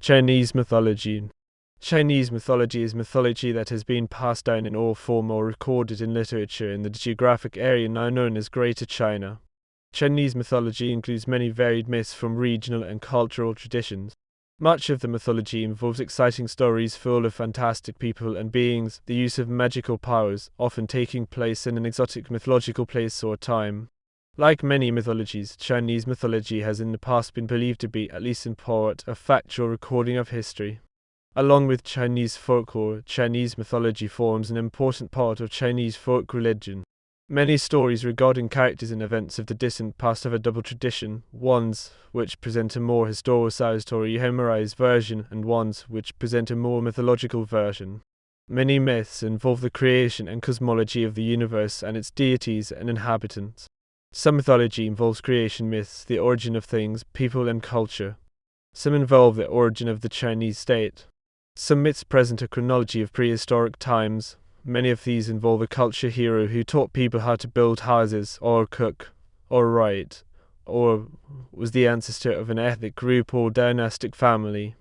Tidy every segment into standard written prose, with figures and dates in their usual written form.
Chinese mythology. Chinese mythology is mythology that has been passed down in oral form or recorded in literature in the geographic area now known as Greater China. Chinese mythology includes many varied myths from regional and cultural traditions. Much of the mythology involves exciting stories full of fantastic people and beings, the use of magical powers, often taking place in an exotic mythological place or time. Like many mythologies, Chinese mythology has in the past been believed to be, at least in part, a factual recording of history. Along with Chinese folklore, Chinese mythology forms an important part of Chinese folk religion. Many stories regarding characters and events of the distant past have a double tradition, ones which present a more historicized or euhemerized version, and ones which present a more mythological version. Many myths involve the creation and cosmology of the universe and its deities and inhabitants. Some mythology involves creation myths, the origin of things, people and culture. Some involve the origin of the Chinese state. Some myths present a chronology of prehistoric times. Many of these involve a culture hero who taught people how to build houses, or cook, or write, or was the ancestor of an ethnic group or dynastic family.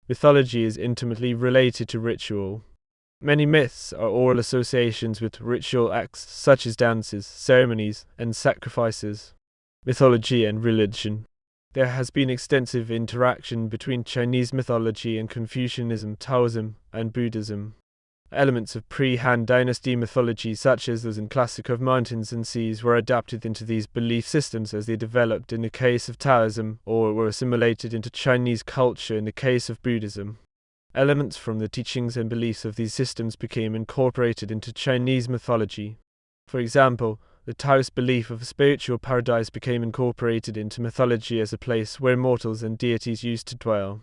Mythology is intimately related to ritual. Many myths are oral associations with ritual acts such as dances, ceremonies, and sacrifices. Mythology and religion. There has been extensive interaction between Chinese mythology and Confucianism, Taoism, and Buddhism. Elements of pre-Han Dynasty mythology, such as those in classic of mountains and seas, were adapted into these belief systems as they developed in the case of Taoism, or were assimilated into Chinese culture in the case of Buddhism. Elements from the teachings and beliefs of these systems became incorporated into Chinese mythology. For example, the Taoist belief of a spiritual paradise became incorporated into mythology as a place where mortals and deities used to dwell.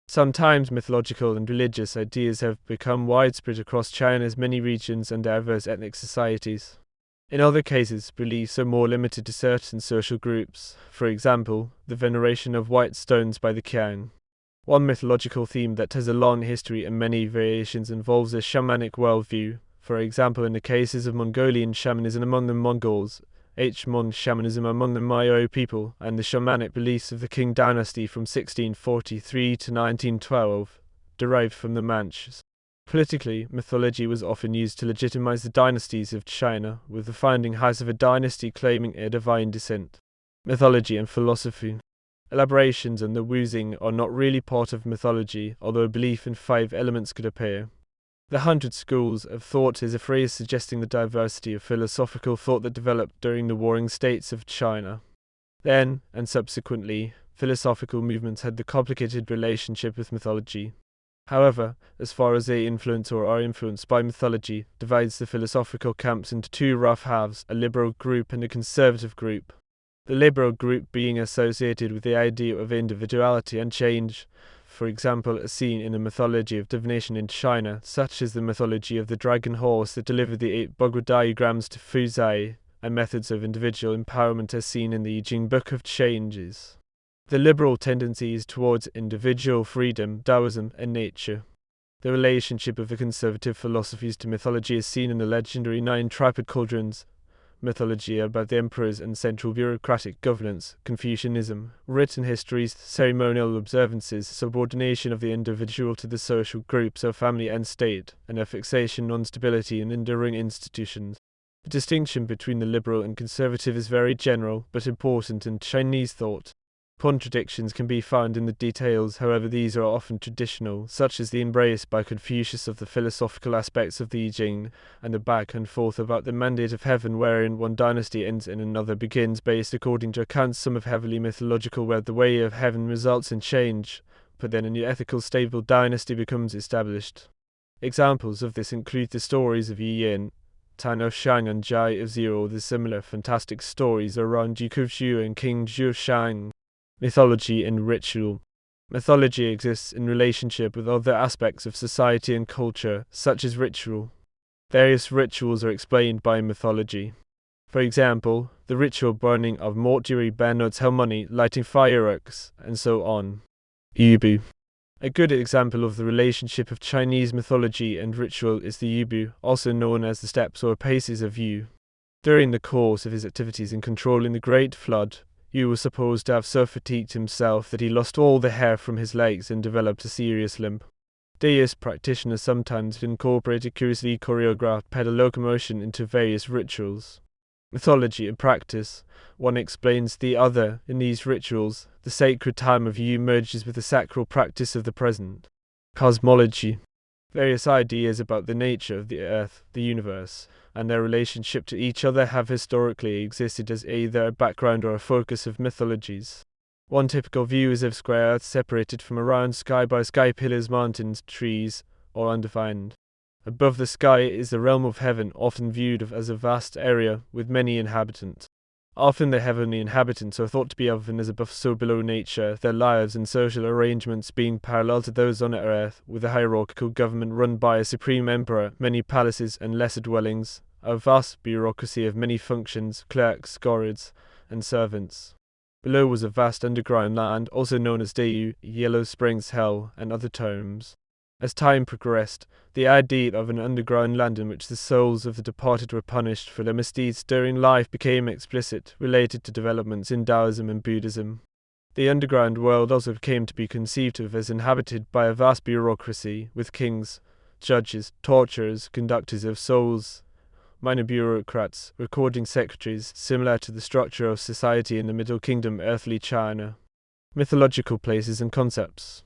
Sometimes mythological and religious ideas have become widespread across China's many regions and diverse ethnic societies. In other cases, beliefs are more limited to certain social groups, for example, the veneration of white stones by the Qiang. One mythological theme that has a long history and many variations involves a shamanic worldview. For example, in the cases of Mongolian shamanism among the Mongols, Mon shamanism among the Maya people, and the shamanic beliefs of the Qing dynasty from 1643 to 1912, derived from the Manchus. Politically, mythology was often used to legitimize the dynasties of China, with the founding house of a dynasty claiming a divine descent. Mythology and philosophy. Elaborations on the Wuxing are not really part of mythology, although a belief in 5 elements could appear. The 100 schools of thought is a phrase suggesting the diversity of philosophical thought that developed during the warring states of China. Then, and subsequently, philosophical movements had the complicated relationship with mythology. However, as far as they influence or are influenced by mythology, divides the philosophical camps into 2 rough halves, a liberal group and a conservative group. The liberal group being associated with the idea of individuality and change, for example, as seen in the mythology of divination in China, such as the mythology of the dragon horse that delivered the 8 Bhagavad diagrams to Fuzai, and methods of individual empowerment as seen in the I Ching Book of Changes. The liberal tendency is towards individual freedom, Taoism, and nature. The relationship of the conservative philosophies to mythology is seen in the legendary 9 tripod cauldrons, mythology about the emperors and central bureaucratic governance, Confucianism, written histories, ceremonial observances, subordination of the individual to the social groups of family and state, and a fixation on stability and enduring institutions. The distinction between the liberal and conservative is very general, but important in Chinese thought. Contradictions can be found in the details, however these are often traditional, such as the embrace by Confucius of the philosophical aspects of the I Ching, and the back and forth about the mandate of heaven wherein one dynasty ends and another begins based according to accounts some of heavily mythological where the way of heaven results in change, but then a new ethical stable dynasty becomes established. Examples of this include the stories of Yi Yin, Tan of Shang and Jai of Zero, the similar fantastic stories around Duke of Zhu and King Zhu Shang. Mythology and ritual. Mythology exists in relationship with other aspects of society and culture, such as ritual. Various rituals are explained by mythology. For example, the ritual burning of mortuary banners, harmony, lighting fireworks, and so on. Yubu. A good example of the relationship of Chinese mythology and ritual is the Yubu, also known as the steps or paces of Yu. During the course of his activities in controlling the Great Flood, Yu was supposed to have so fatigued himself that he lost all the hair from his legs and developed a serious limp. Deist practitioners sometimes incorporate a curiously choreographed pedal locomotion into various rituals. Mythology and practice. One explains the other. In these rituals, the sacred time of Yu merges with the sacral practice of the present. Cosmology. Various ideas about the nature of the Earth, the universe, and their relationship to each other have historically existed as either a background or a focus of mythologies. One typical view is of square Earth separated from a round sky by sky pillars, mountains, trees, or undefined. Above the sky is the realm of heaven, often viewed as a vast area with many inhabitants. Often the heavenly inhabitants are thought to be of and as above so below nature, their lives and social arrangements being parallel to those on earth, with a hierarchical government run by a supreme emperor, many palaces and lesser dwellings, a vast bureaucracy of many functions, clerks, guards, and servants. Below was a vast underground land, also known as Dayu, Yellow Springs Hell, and other terms. As time progressed, the idea of an underground land in which the souls of the departed were punished for their misdeeds during life became explicit, related to developments in Taoism and Buddhism. The underground world also came to be conceived of as inhabited by a vast bureaucracy, with kings, judges, torturers, conductors of souls, minor bureaucrats, recording secretaries, similar to the structure of society in the Middle Kingdom, earthly China. Mythological places and concepts.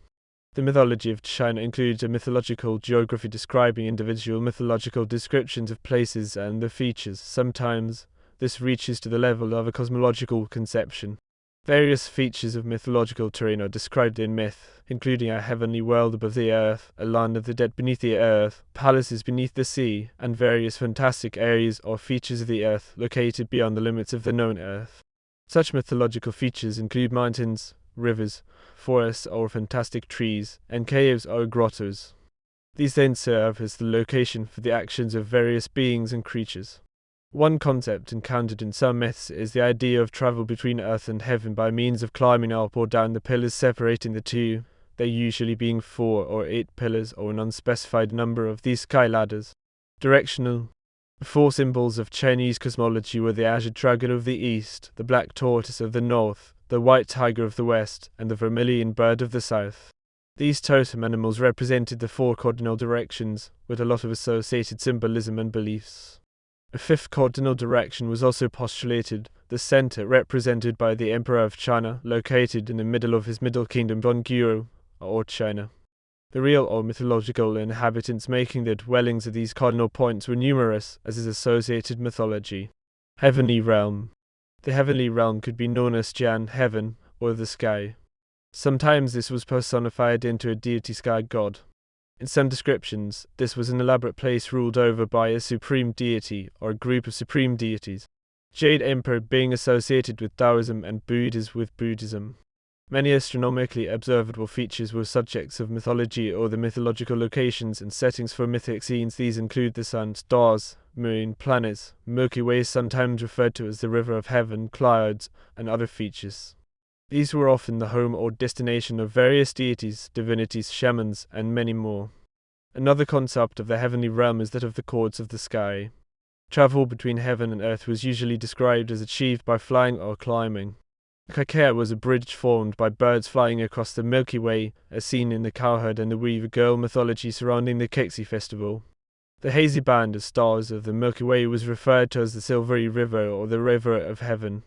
The mythology of China includes a mythological geography describing individual mythological descriptions of places and their features. Sometimes this reaches to the level of a cosmological conception. Various features of mythological terrain are described in myth, including a heavenly world above the earth, a land of the dead beneath the earth, palaces beneath the sea, and various fantastic areas or features of the earth located beyond the limits of the known earth. Such mythological features include mountains, rivers, forests or fantastic trees, and caves or grottos. These then serve as the location for the actions of various beings and creatures. One concept encountered in some myths is the idea of travel between earth and heaven by means of climbing up or down the pillars separating the two, there usually being 4 or 8 pillars or an unspecified number of these sky ladders. Directional. The 4 symbols of Chinese cosmology were the azure dragon of the east, the black tortoise of the north, the white tiger of the west, and the vermilion bird of the south. These totem animals represented the 4 cardinal directions, with a lot of associated symbolism and beliefs. A 5th cardinal direction was also postulated, the center represented by the Emperor of China, located in the middle of his Middle Kingdom, Dongguo, or China. The real or mythological inhabitants making their dwellings at these cardinal points were numerous, as is associated mythology. Heavenly realm. The heavenly realm could be known as Jian, heaven, or the sky. Sometimes this was personified into a deity sky god. In some descriptions, this was an elaborate place ruled over by a supreme deity or a group of supreme deities. Jade Emperor being associated with Taoism and Buddhism with Buddhism. Many astronomically observable features were subjects of mythology or the mythological locations and settings for mythic scenes. These include the sun, stars, moon, planets, Milky Way, sometimes referred to as the river of heaven, clouds, and other features. These were often the home or destination of various deities, divinities, shamans, and many more. Another concept of the heavenly realm is that of the courts of the sky. Travel between heaven and earth was usually described as achieved by flying or climbing. Kaikea was a bridge formed by birds flying across the Milky Way, as seen in the cowherd and the weaver girl mythology surrounding the Kexi festival. The hazy band of stars of the Milky Way was referred to as the Silvery River or the River of Heaven.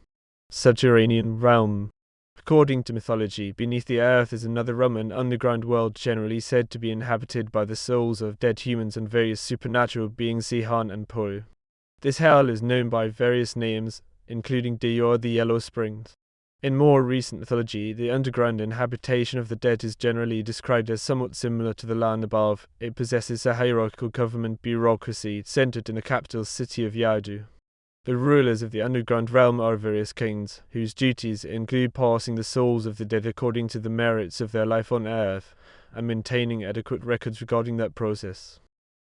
Subterranean realm. According to mythology, beneath the earth is another realm, an underground world generally said to be inhabited by the souls of dead humans and various supernatural beings Sihan and Po. This hell is known by various names, including Dior, the Yellow Springs. In more recent mythology, the underground inhabitation of the dead is generally described as somewhat similar to the land above. It possesses a hierarchical government bureaucracy centered in the capital city of Yaudu. The rulers of the underground realm are various kings, whose duties include passing the souls of the dead according to the merits of their life on earth, and maintaining adequate records regarding that process.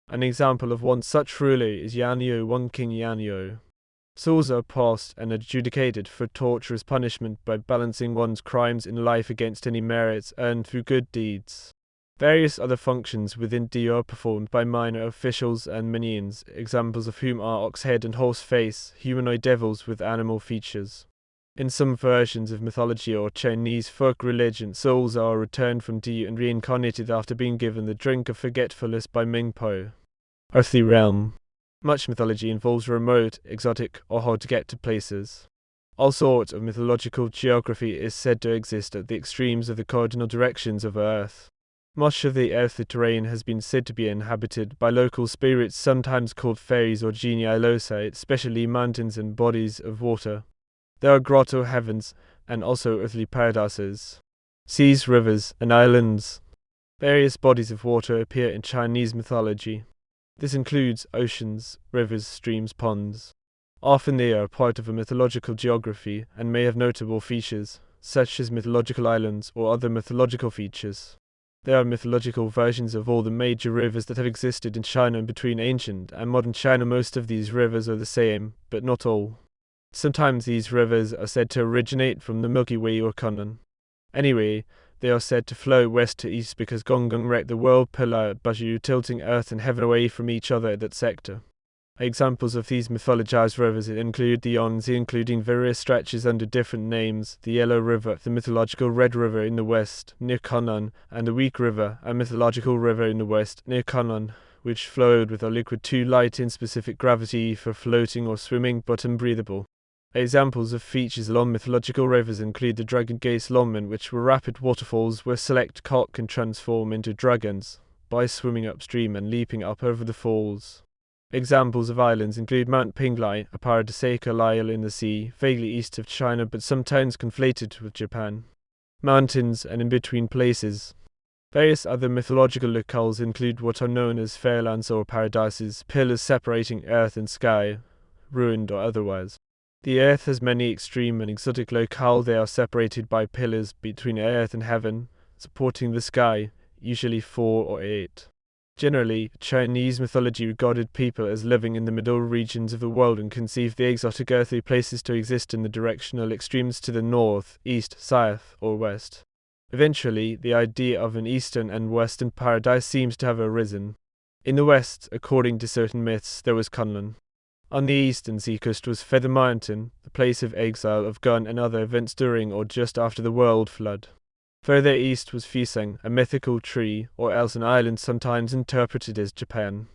An example of one such ruler is Yanyo, one King Yanyo. Souls are passed and adjudicated for torturous punishment by balancing one's crimes in life against any merits earned through good deeds. Various other functions within Dio are performed by minor officials and minions, examples of whom are Oxhead and Horseface, humanoid devils with animal features. In some versions of mythology or Chinese folk religion, souls are returned from Di and reincarnated after being given the drink of forgetfulness by Mingpo. Earthly realm. Much mythology involves remote, exotic, or hard-to-get-to places. All sorts of mythological geography is said to exist at the extremes of the cardinal directions of Earth. Much of the earthly terrain has been said to be inhabited by local spirits, sometimes called fairies or genii loci, especially mountains and bodies of water. There are grotto heavens, and also earthly paradises. Seas, rivers, and islands. Various bodies of water appear in Chinese mythology. This includes oceans, rivers, streams, ponds. Often they are part of a mythological geography and may have notable features, such as mythological islands or other mythological features. There are mythological versions of all the major rivers that have existed in China between ancient and modern China. Most of these rivers are the same, but not all. Sometimes these rivers are said to originate from the Milky Way or Kunlun. Anyway, they are said to flow west to east because Gonggung wrecked the world pillar at Baju, tilting earth and heaven away from each other at that sector. Examples of these mythologized rivers include the Yangtze, including various stretches under different names, the Yellow River, the mythological Red River in the west, near Kunlun, and the Weak River, a mythological river in the west, near Kunlun, which flowed with a liquid too light in specific gravity for floating or swimming but unbreathable. Examples of features along mythological rivers include the Dragon Gates Longmen, which were rapid waterfalls where select cod can transform into dragons by swimming upstream and leaping up over the falls. Examples of islands include Mount Pinglai, a paradisaical isle in the sea, vaguely east of China but sometimes conflated with Japan. Mountains and in-between places. Various other mythological locales include what are known as fairlands or paradises, pillars separating earth and sky, ruined or otherwise. The earth has many extreme and exotic locales. They are separated by pillars between earth and heaven, supporting the sky, usually 4 or 8. Generally, Chinese mythology regarded people as living in the middle regions of the world and conceived the exotic earthly places to exist in the directional extremes to the north, east, south, or west. Eventually, the idea of an eastern and western paradise seems to have arisen. In the west, according to certain myths, there was Kunlun. On the eastern seacoast was Feather Mountain, the place of exile of Gun and other events during or just after the world flood. Further east was Fiseng, a mythical tree, or else an island sometimes interpreted as Japan.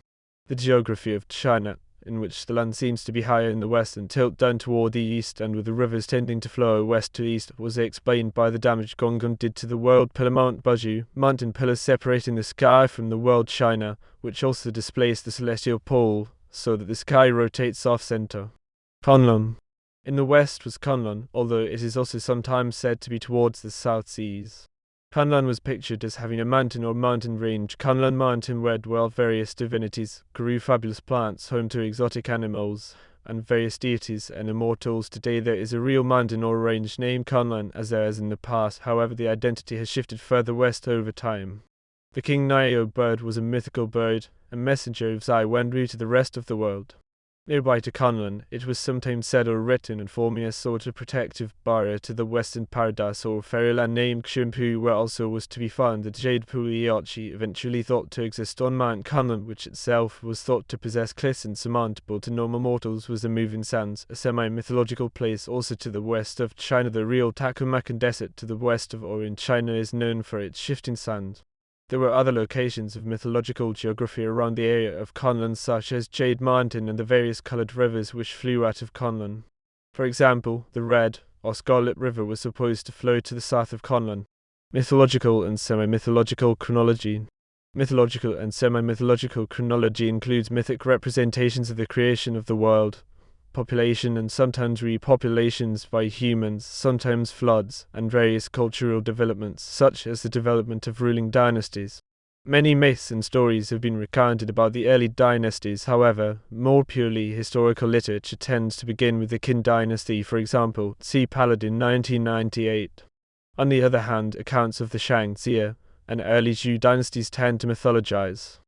The geography of China, in which the land seems to be higher in the west and tilt down toward the east and with the rivers tending to flow west to east, was explained by the damage Gonggung did to the world pillar Mount Baju, mountain pillars separating the sky from the world China, which also displaced the celestial pole, so that the sky rotates off-center. Kunlun. In the west was Kunlun, although it is also sometimes said to be towards the South Seas. Kunlun was pictured as having a mountain or mountain range, Kunlun Mountain, where dwelt various divinities, grew fabulous plants, home to exotic animals, and various deities and immortals. Today there is a real mountain or range named Kunlun, as there is in the past. However, the identity has shifted further west over time. The King Nio bird was a mythical bird, a messenger of Zai Wenru to the rest of the world. Nearby to Kunlun, it was sometimes said or written in forming a sort of protective barrier to the western paradise or fairyland named Xunpu, where also was to be found the jade pool Iachi, eventually thought to exist on Mount Kunlun, which itself was thought to possess cliffs insurmountable to normal mortals, was the moving sands, a semi-mythological place also to the west of China. The real Taklamakan Desert to the west of or in China is known for its shifting sand. There were other locations of mythological geography around the area of Kunlun, such as Jade Mountain and the various colored rivers which flew out of Kunlun. For example, the Red or Scarlet River was supposed to flow to the south of Kunlun. Mythological and semi-mythological chronology. Mythological and semi-mythological chronology includes mythic representations of the creation of the world, population and sometimes repopulations by humans, sometimes floods, and various cultural developments, such as the development of ruling dynasties. Many myths and stories have been recounted about the early dynasties. However, more purely historical literature tends to begin with the Qin dynasty, for example, see Paladin 1998. On the other hand, accounts of the Shang, Xia, and early Zhou dynasties tend to mythologize.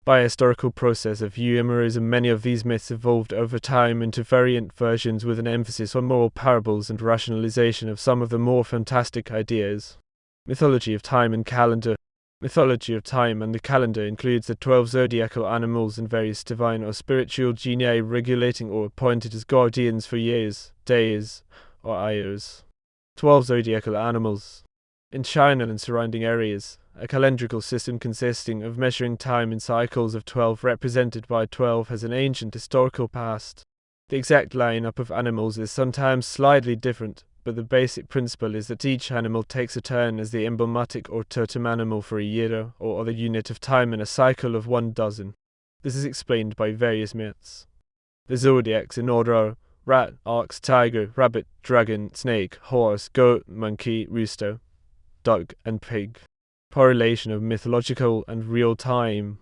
By a historical process of euhemerism, many of these myths evolved over time into variant versions with an emphasis on moral parables and rationalization of some of the more fantastic ideas. Mythology of time and calendar. Mythology of time and the calendar includes the 12 zodiacal animals and various divine or spiritual genii regulating or appointed as guardians for years, days, or Ios. 12 zodiacal animals. In China and surrounding areas, a calendrical system consisting of measuring time in cycles of 12 represented by 12 has an ancient historical past. The exact lineup of animals is sometimes slightly different, but the basic principle is that each animal takes a turn as the emblematic or totem animal for a year or other unit of time in a cycle of 1 dozen. This is explained by various myths. The zodiacs in order are rat, ox, tiger, rabbit, dragon, snake, horse, goat, monkey, rooster, duck, and pig. Correlation of mythological and real time.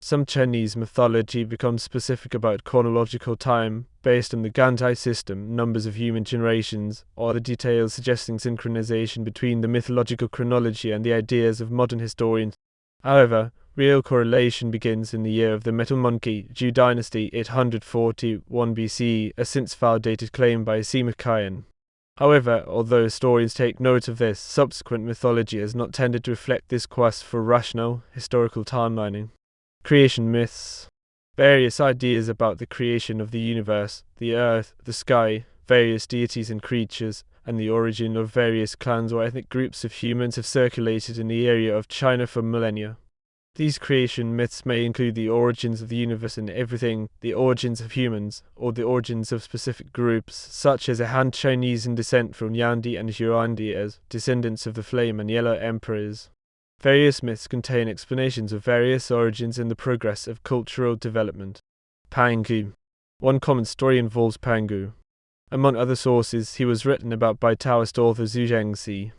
Some Chinese mythology becomes specific about chronological time, based on the Gantai system, numbers of human generations, or the details suggesting synchronization between the mythological chronology and the ideas of modern historians. However, real correlation begins in the year of the Metal Monkey, Zhou Dynasty, 841 BC, a since validated claim by Sima Qian. However, although historians take note of this, subsequent mythology has not tended to reflect this quest for rational, historical timelining. Creation myths. Various ideas about the creation of the universe, the earth, the sky, various deities and creatures, and the origin of various clans or ethnic groups of humans have circulated in the area of China for millennia. These creation myths may include the origins of the universe and everything, the origins of humans, or the origins of specific groups, such as a Han Chinese in descent from Yandi and Huangdi as descendants of the Flame and Yellow Emperors. Various myths contain explanations of various origins and the progress of cultural development. Pangu. One common story involves Pangu. Among other sources, he was written about by Taoist author Zhu Zhengxi.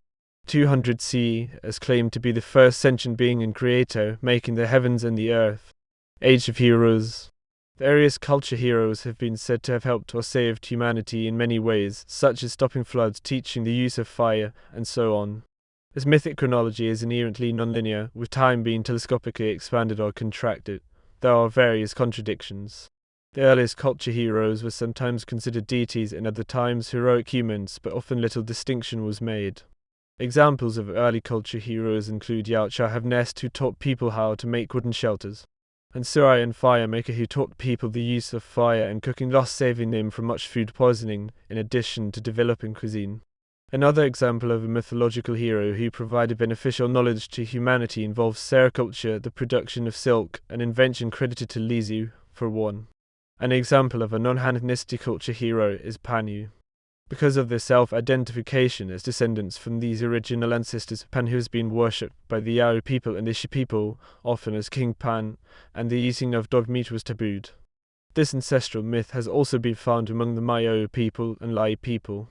200 CE as claimed to be the first sentient being and creator, making the heavens and the earth. Age of Heroes. Various culture heroes have been said to have helped or saved humanity in many ways, such as stopping floods, teaching the use of fire, and so on. This mythic chronology is inherently nonlinear, with time being telescopically expanded or contracted. There are various contradictions. The earliest culture heroes were sometimes considered deities and at the times heroic humans, but often little distinction was made. Examples of early culture heroes include Yao Nest, who taught people how to make wooden shelters, and Surai and Firemaker, who taught people the use of fire and cooking, thus saving them from much food poisoning, in addition to developing cuisine. Another example of a mythological hero who provided beneficial knowledge to humanity involves sericulture, the production of silk, an invention credited to Li Zhu, for one. An example of a non-Han ethnicity culture hero is Panyu. Because of their self-identification as descendants from these original ancestors, Pan has been worshipped by the Yao people and the Shi people, often as King Pan, and the eating of dog meat was tabooed. This ancestral myth has also been found among the Maya people and Lai people.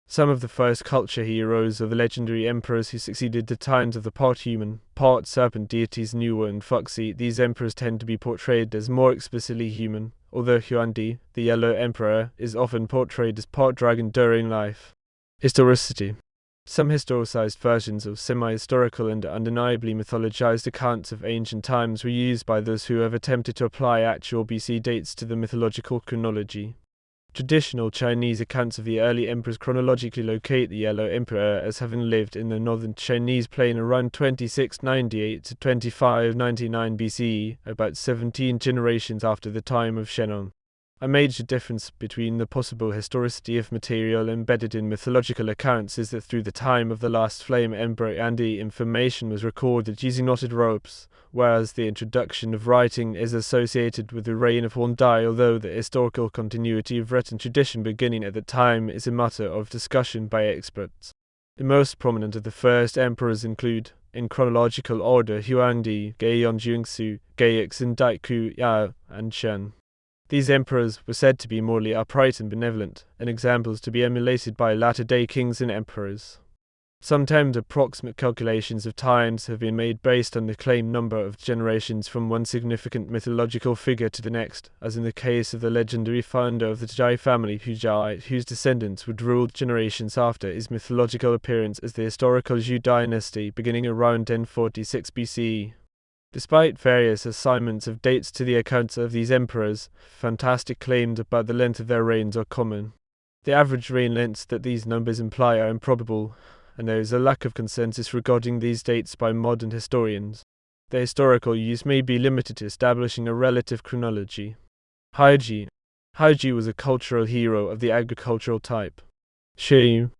Some of the first culture heroes are the legendary emperors who succeeded the times of the part-human, part-serpent deities Nuwa and Fuxi. These emperors tend to be portrayed as more explicitly human, although Huangdi, the Yellow Emperor, is often portrayed as part-dragon during life. Historicity. Some historicized versions of semi-historical and undeniably mythologized accounts of ancient times were used by those who have attempted to apply actual BC dates to the mythological chronology. Traditional Chinese accounts of the early emperors chronologically locate the Yellow Emperor as having lived in the northern Chinese plain around 2698 to 2599 BCE, about 17 generations after the time of Shenong. A major difference between the possible historicity of material embedded in mythological accounts is that through the time of the last Flame Emperor Yandi, information was recorded using knotted ropes, whereas the introduction of writing is associated with the reign of Huangdi, although the historical continuity of written tradition beginning at that time is a matter of discussion by experts. The most prominent of the first emperors include, in chronological order, Huangdi, Geion Jungsu, Geiyixin Daiku Yao, and Shen. These emperors were said to be morally upright and benevolent, and examples to be emulated by latter-day kings and emperors. Sometimes approximate calculations of times have been made based on the claimed number of generations from one significant mythological figure to the next, as in the case of the legendary founder of the Zhai family, Hu Zhai, whose descendants would rule generations after his mythological appearance as the historical Zhou dynasty, beginning around 1046 BCE. Despite various assignments of dates to the accounts of these emperors, fantastic claims about the length of their reigns are common. The average reign lengths that these numbers imply are improbable, and there is a lack of consensus regarding these dates by modern historians. Their historical use may be limited to establishing a relative chronology. Haiji. Haiji was a cultural hero of the agricultural type. Xiu.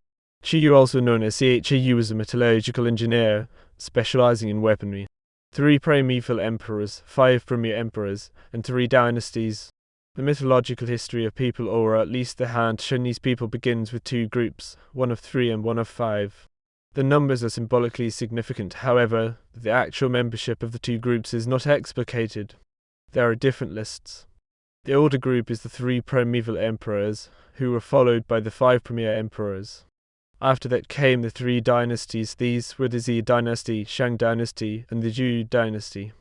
Xiu, also known as Xiu, was a mythological engineer, specializing in weaponry. 3 primeval emperors, 5 premier emperors, and 3 dynasties. The mythological history of people, or at least the Han Chinese people, begins with 2 groups, one of 3 and one of 5. The numbers are symbolically significant, however, the actual membership of the 2 groups is not explicated. There are different lists. The older group is the 3 primeval emperors, who were followed by the 5 premier emperors. After that came the 3 dynasties. These were the Zi dynasty, Shang dynasty, and the Zhou dynasty.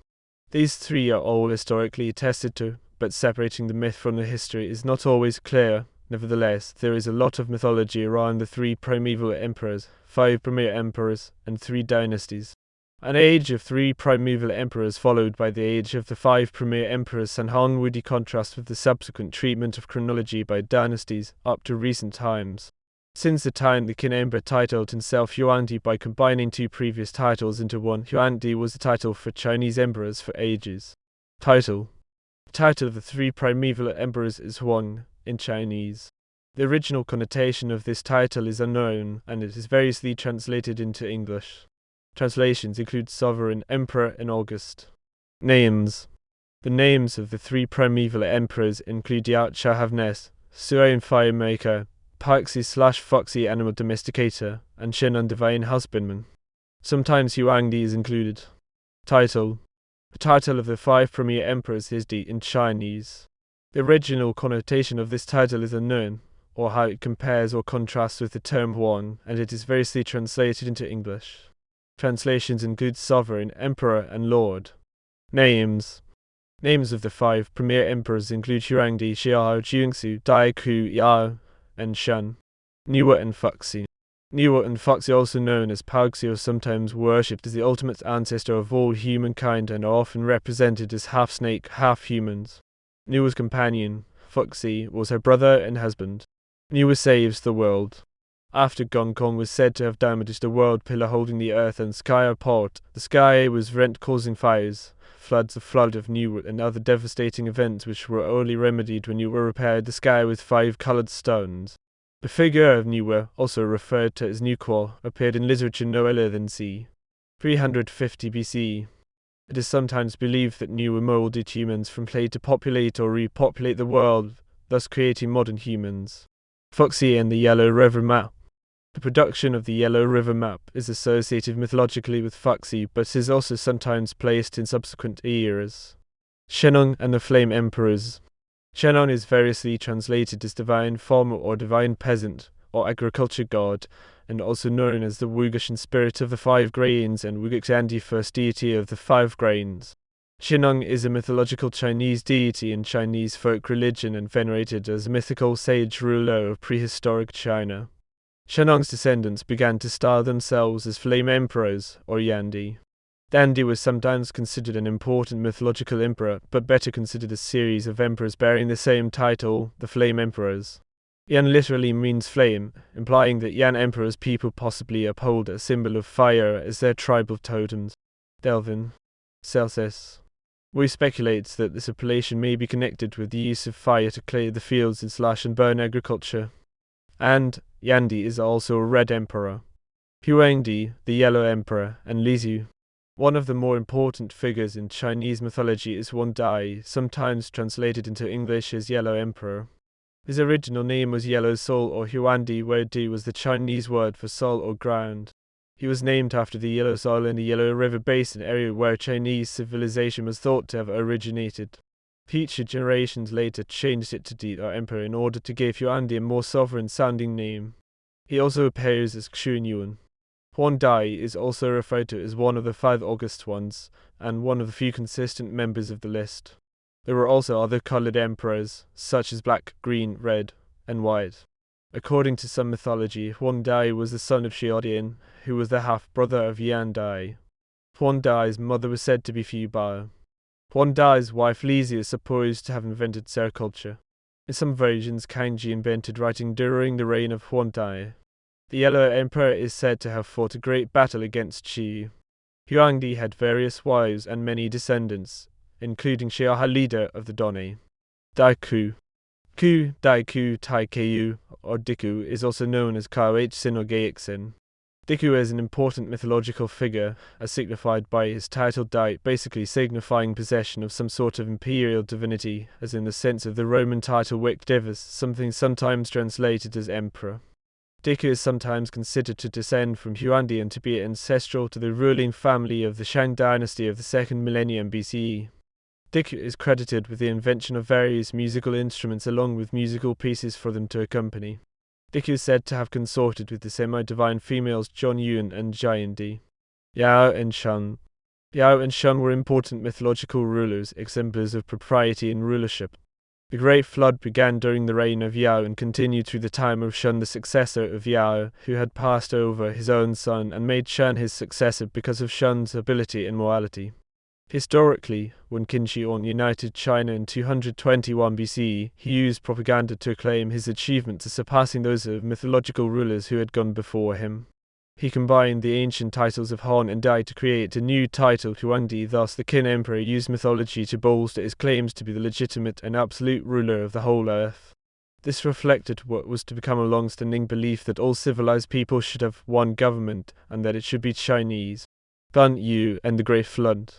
These 3 are all historically attested to, but separating the myth from the history is not always clear. Nevertheless, there is a lot of mythology around the 3 primeval emperors, 5 premier emperors, and 3 dynasties. An age of 3 primeval emperors followed by the age of the 5 premier emperors, and Han would contrast with the subsequent treatment of chronology by dynasties up to recent times. Since the time the Qin Emperor titled himself Huangdi by combining 2 previous titles into one, Huangdi was the title for Chinese emperors for ages. Title. The title of the 3 primeval emperors is Huang in Chinese. The original connotation of this title is unknown, and it is variously translated into English. Translations include sovereign, emperor, and August. Names. The names of the 3 primeval emperors include Yao Chahavnes, Suan Firemaker, Paxi/Foxy animal domesticator, and Shenan divine husbandman. Sometimes Huangdi is included. Title. The title of the 5 premier emperors is Di in Chinese. The original connotation of this title is unknown, or how it compares or contrasts with the term Huang, and it is variously translated into English. Translations include sovereign, emperor, and lord. Names. Names of the 5 premier emperors include Huangdi, Xiao, Jingsu, Dai Ku, Yao, and Shan. Niwa and Foxy. Niwa and Foxy, also known as Paoxi, are sometimes worshipped as the ultimate ancestor of all humankind and are often represented as half snake, half humans. Niwa's companion, Foxy, was her brother and husband. Niwa saves the world. After Gong Kong was said to have damaged the world pillar holding the earth and sky apart, the sky was rent, causing fires, floods, a flood of Niwa, and other devastating events which were only remedied when Niwa repaired the sky with 5 coloured stones. The figure of Niwa, also referred to as Nuquo, appeared in literature no earlier than c. 350 BC. It is sometimes believed that Niwa molded humans from clay to populate or repopulate the world, thus creating modern humans. Foxy and the Yellow River Map. The production of the Yellow River Map is associated mythologically with Foxy, but is also sometimes placed in subsequent eras. Shennong and the Flame Emperors. Shennong is variously translated as divine farmer or divine peasant, or agriculture god, and also known as the Wugashan spirit of the 5 grains and Wugaxandi, first deity of the 5 grains. Shennong is a mythological Chinese deity in Chinese folk religion and venerated as a mythical sage ruler of prehistoric China. Shennong's descendants began to style themselves as Flame Emperors, or Yandi. Yandi was sometimes considered an important mythological emperor, but better considered a series of emperors bearing the same title, the Flame Emperors. Yan literally means flame, implying that Yan Emperor's people possibly uphold a symbol of fire as their tribal totems. Delvin. Celsus. We speculates that this appellation may be connected with the use of fire to clear the fields and slash and burn agriculture. And Yandi is also a red emperor. Huangdi, the yellow emperor, and Lizu. One of the more important figures in Chinese mythology is Huang Dai, sometimes translated into English as Yellow Emperor. His original name was Yellow Soul or Huangdi, where Di was the Chinese word for soul or ground. He was named after the Yellow Soul in the Yellow River Basin area where Chinese civilization was thought to have originated. Future generations later changed it to Di or Emperor in order to give Huangdi a more sovereign-sounding name. He also appears as Xun Yuan. Huang Dai is also referred to as one of the 5 August ones, and one of the few consistent members of the list. There were also other coloured emperors, such as black, green, red, and white. According to some mythology, Huang Dai was the son of Xiaodian, who was the half-brother of Yan Dai. Huang Dai's mother was said to be Fu Bao. Huang Dai's wife Lizi is supposed to have invented sericulture. In some versions, Kanji invented writing during the reign of Huang Dai. The Yellow Emperor is said to have fought a great battle against Qi. Huangdi had various wives and many descendants, including Xiaoha, leader of the Doni. Dai Ku. Ku, Daiku, Taikeiu, or Diku is also known as Kaohsin or Gaixin. Diku is an important mythological figure, as signified by his title Dai, basically signifying possession of some sort of imperial divinity, as in the sense of the Roman title Vic Divus, something sometimes translated as emperor. Diku is sometimes considered to descend from Huangdi and to be ancestral to the ruling family of the Shang dynasty of the 2nd millennium BCE. Diku is credited with the invention of various musical instruments along with musical pieces for them to accompany. Diku is said to have consorted with the semi-divine females Zhong Yun and Jiandi. Yao and Shun. Yao and Shun were important mythological rulers, exemplars of propriety and rulership. The Great Flood began during the reign of Yao and continued through the time of Shun, the successor of Yao, who had passed over his own son and made Shun his successor because of Shun's ability and morality. Historically, when Qin Shi Huang united China in 221 BCE, he used propaganda to acclaim his achievements as surpassing those of mythological rulers who had gone before him. He combined the ancient titles of Han and Dai to create a new title, Huangdi. Thus, the Qin Emperor used mythology to bolster his claims to be the legitimate and absolute ruler of the whole earth. This reflected what was to become a long-standing belief that all civilized people should have one government, and that it should be Chinese. Gun Yu and the Great Flood.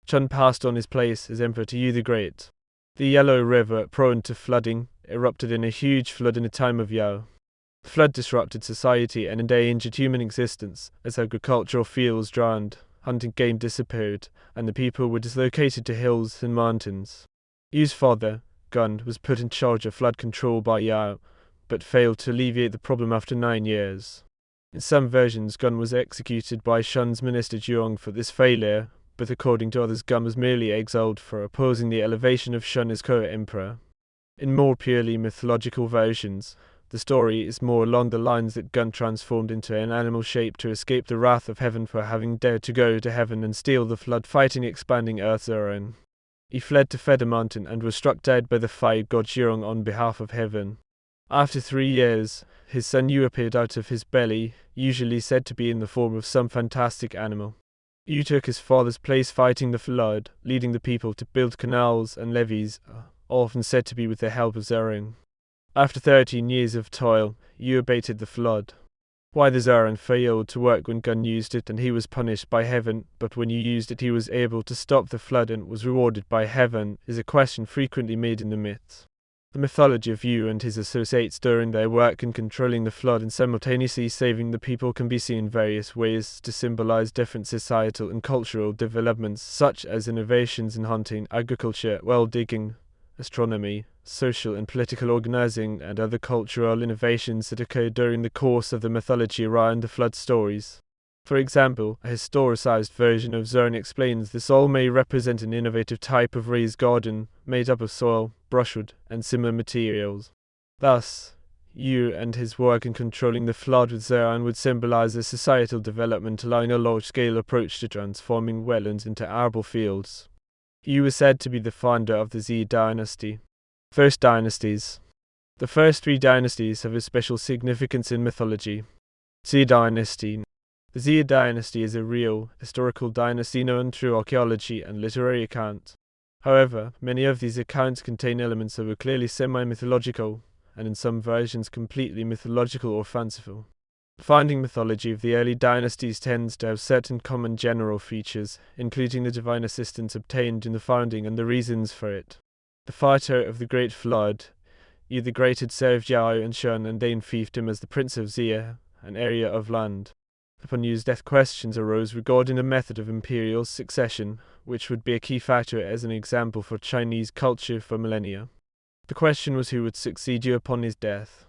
Chun passed on his place as emperor to Yu the Great. The Yellow River, prone to flooding, erupted in a huge flood in the time of Yao. The flood disrupted society and endangered human existence, as agricultural fields drowned, hunting game disappeared, and the people were dislocated to hills and mountains. Yu's father, Gun, was put in charge of flood control by Yao, but failed to alleviate the problem after 9 years. In some versions, Gun was executed by Shun's minister Zhuang for this failure, but according to others, Gun was merely exiled for opposing the elevation of Shun as co-emperor. In more purely mythological versions, the story is more along the lines that Gun transformed into an animal shape to escape the wrath of heaven for having dared to go to heaven and steal the flood, fighting expanding Earth's own. He fled to Feather Mountain and was struck dead by the fire god Zhirong on behalf of heaven. After 3 years, his son Yu appeared out of his belly, usually said to be in the form of some fantastic animal. Yu took his father's place fighting the flood, leading the people to build canals and levees, often said to be with the help of Zhirong. After 13 years of toil, Yu abated the flood. Why the Zhirong failed to work when Gun used it and he was punished by heaven, but when Yu used it he was able to stop the flood and was rewarded by heaven, is a question frequently made in the myths. The mythology of Yu and his associates during their work in controlling the flood and simultaneously saving the people can be seen in various ways to symbolize different societal and cultural developments, such as innovations in hunting, agriculture, well digging, astronomy, social and political organizing, and other cultural innovations that occurred during the course of the mythology around the flood stories. For example, a historicized version of Zhirong explains the soul may represent an innovative type of raised garden made up of soil, brushwood, and similar materials. Thus, Yu and his work in controlling the flood with Zhirong would symbolize a societal development allowing a large-scale approach to transforming wetlands into arable fields. Yu was said to be the founder of the Xi dynasty. First dynasties. The first 3 dynasties have a special significance in mythology. Xi dynasty. The Xi dynasty is a real, historical dynasty known through archaeology and literary account. However, many of these accounts contain elements that were clearly semi-mythological, and in some versions completely mythological or fanciful. The founding mythology of the early dynasties tends to have certain common general features, including the divine assistance obtained in the founding and the reasons for it. The fighter of the Great Flood, Yu the Great had served Yao and Shun and they enfeoffed him as the Prince of Xia, an area of land. Upon Yu's death, questions arose regarding the method of imperial succession, which would be a key factor as an example for Chinese culture for millennia. The question was who would succeed Yu upon his death.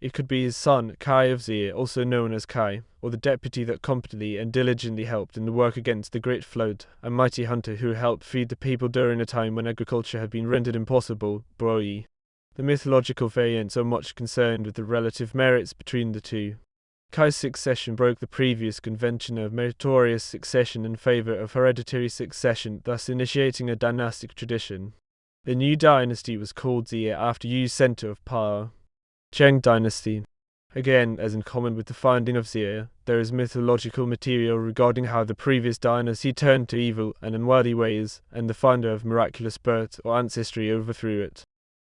It could be his son, Kai of Xia, also known as Kai, or the deputy that competently and diligently helped in the work against the Great Flood, a mighty hunter who helped feed the people during a time when agriculture had been rendered impossible, Broi. The mythological variants are much concerned with the relative merits between the two. Kai's succession broke the previous convention of meritorious succession in favor of hereditary succession, thus initiating a dynastic tradition. The new dynasty was called Xia after Yu's center of power. Shang dynasty. Again, as in common with the founding of Xia, there is mythological material regarding how the previous dynasty turned to evil and unworthy ways, and the founder of miraculous birth or ancestry overthrew it.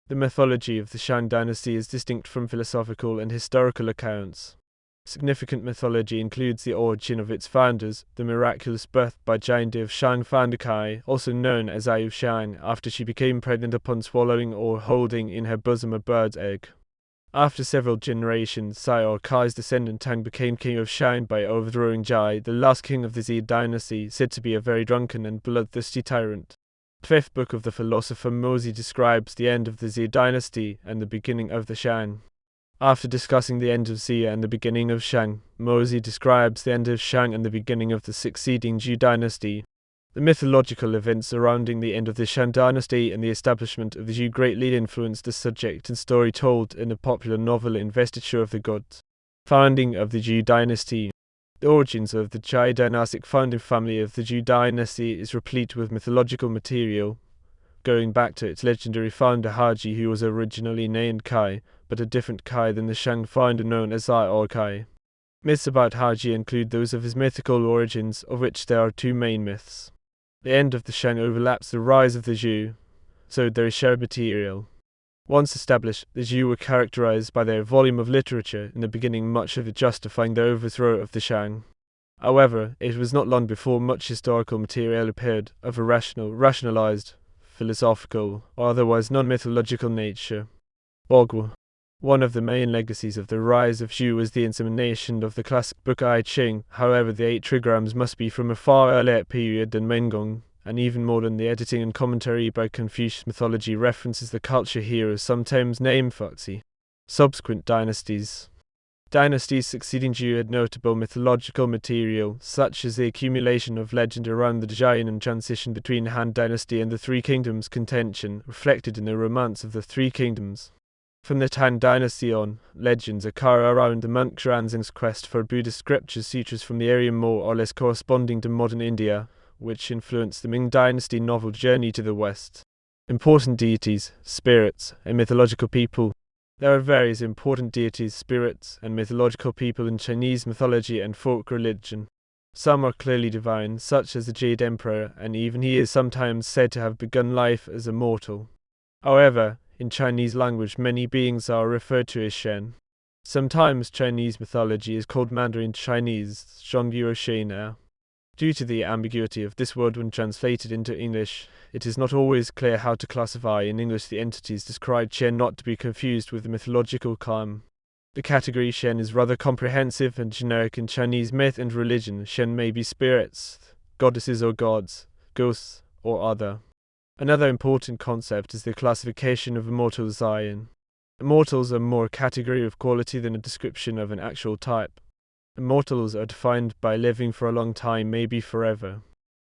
The mythology of the Shang dynasty is distinct from philosophical and historical accounts. Significant mythology includes the origin of its founders, the miraculous birth by Jiandi of Shang Fandakai, also known as Ayu Shang, after she became pregnant upon swallowing or holding in her bosom a bird's egg. After several generations, Xiao Kai's descendant Tang became king of Shang by overthrowing Jai, the last king of the Zi dynasty, said to be a very drunken and bloodthirsty tyrant. The fifth book of the philosopher Mozi describes the end of the Zi dynasty and the beginning of the Shang. After discussing the end of Zi and the beginning of Shang, Mozi describes the end of Shang and the beginning of the succeeding Zhou dynasty. The mythological events surrounding the end of the Shang dynasty and the establishment of the Zhou greatly influenced the subject and story told in the popular novel Investiture of the Gods. Founding of the Zhou dynasty. The origins of the Jai dynastic founding family of the Zhou dynasty is replete with mythological material, going back to its legendary founder Haji, who was originally named Kai, but a different Kai than the Shang founder known as Zai or Kai. Myths about Haji include those of his mythical origins, of which there are two main myths. The end of the Shang overlaps the rise of the Zhou, so there is shared material. Once established, the Zhou were characterized by their volume of literature, in the beginning much of it justifying the overthrow of the Shang. However, it was not long before much historical material appeared of a rationalized, philosophical, or otherwise non-mythological nature. Folklore. One of the main legacies of the rise of Zhou was the insemination of the classic book I Ching. However, the 8 trigrams must be from a far earlier period than Mengong, and even more than the editing and commentary by Confucius mythology references the culture heroes sometimes named Foxy. Subsequent dynasties. Dynasties succeeding Zhou had notable mythological material, such as the accumulation of legend around the Jian and transition between Han Dynasty and the Three Kingdoms contention, reflected in the romance of the Three Kingdoms. From the Tang Dynasty on, legends occur around the monk Xuanzang's quest for Buddhist sutras from the area more or less corresponding to modern India, which influenced the Ming Dynasty novel Journey to the West. Important deities, spirits, and mythological people. There are various important deities, spirits, and mythological people in Chinese mythology and folk religion. Some are clearly divine, such as the Jade Emperor, and even he is sometimes said to have begun life as a mortal. However, in Chinese language many beings are referred to as Shen. Sometimes Chinese mythology is called Mandarin Chinese, Zhongyuo Shina. Due to the ambiguity of this word when translated into English, it is not always clear how to classify in English the entities described Shen, not to be confused with the mythological clan. The category Shen is rather comprehensive and generic in Chinese myth and religion. Shen may be spirits, goddesses or gods, ghosts, or other. Another important concept is the classification of immortal Zion. Immortals are more a category of quality than a description of an actual type. Immortals are defined by living for a long time, maybe forever.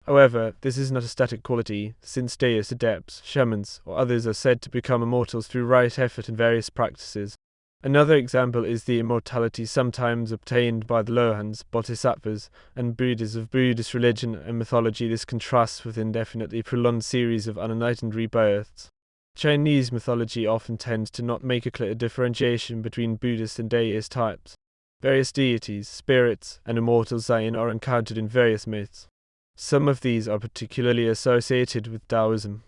However, this is not a static quality, since deists, adepts, shamans, or others are said to become immortals through right effort and various practices. Another example is the immortality sometimes obtained by the Lohans, bodhisattvas, and Buddhas of Buddhist religion and mythology. This contrasts with indefinitely prolonged series of unenlightened rebirths. Chinese mythology often tends to not make a clear differentiation between Buddhist and deist types. Various deities, spirits, and immortal Zion are encountered in various myths. Some of these are particularly associated with Taoism.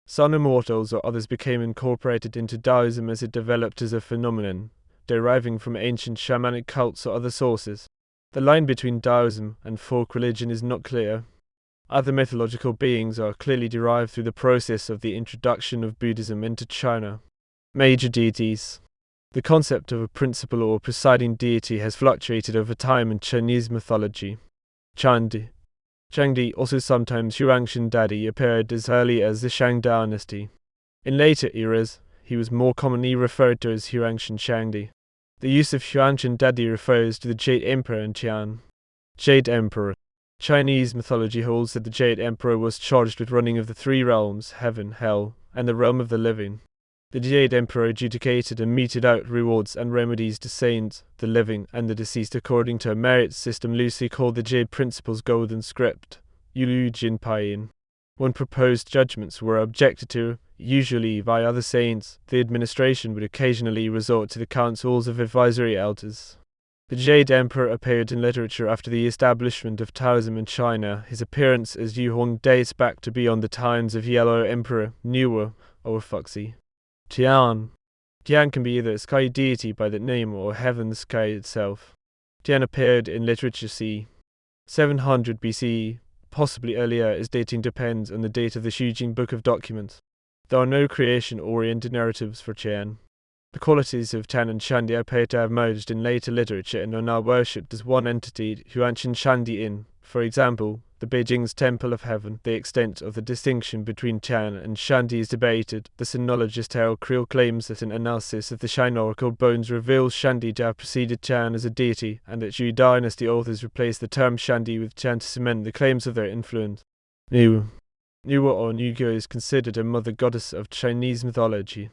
Some immortals or others became incorporated into Taoism as it developed as a phenomenon, deriving from ancient shamanic cults or other sources. The line between Taoism and folk religion is not clear. Other mythological beings are clearly derived through the process of the introduction of Buddhism into China. Major deities. The concept of a principal or presiding deity has fluctuated over time in Chinese mythology. Changdi, also sometimes Huangshan Daddy, appeared as early as the Shang dynasty. In later eras, he was more commonly referred to as Huangshan Shangdi. The use of Huangshan Daddy refers to the Jade Emperor in Qian. Jade Emperor. Chinese mythology holds that the Jade Emperor was charged with running of the 3 realms, heaven, hell, and the realm of the living. The Jade Emperor adjudicated and meted out rewards and remedies to saints, the living, and the deceased according to a merit system loosely called the Jade Principle's Golden Script, Yulu Jin Paiyin. When proposed judgments were objected to, usually by other saints, the administration would occasionally resort to the councils of advisory elders. The Jade Emperor appeared in literature after the establishment of Taoism in China. His appearance as Yu Hong dates back to beyond the times of Yellow Emperor, Nuwa, or Fuxi. Tian. Tian can be either a sky deity by that name or heaven, the sky itself. Tian appeared in literature c. 700 BCE, possibly earlier, as dating depends on the date of the Shujing Book of Documents. There are no creation-oriented narratives for Tian. The qualities of Tian and Shandi appear to have merged in later literature and are now worshipped as one entity, Huanshan Shandi in, for example, the Beijing's Temple of Heaven. The extent of the distinction between Tian and Shandi is debated. The sinologist Harold Creel claims that an analysis of the Shan oracle bones reveals Shandi to have preceded Tian as a deity, and that Zhou dynasty authors replaced the term Shandi with Tian to cement the claims of their influence. Nuwa or Nuguo is considered a mother goddess of Chinese mythology.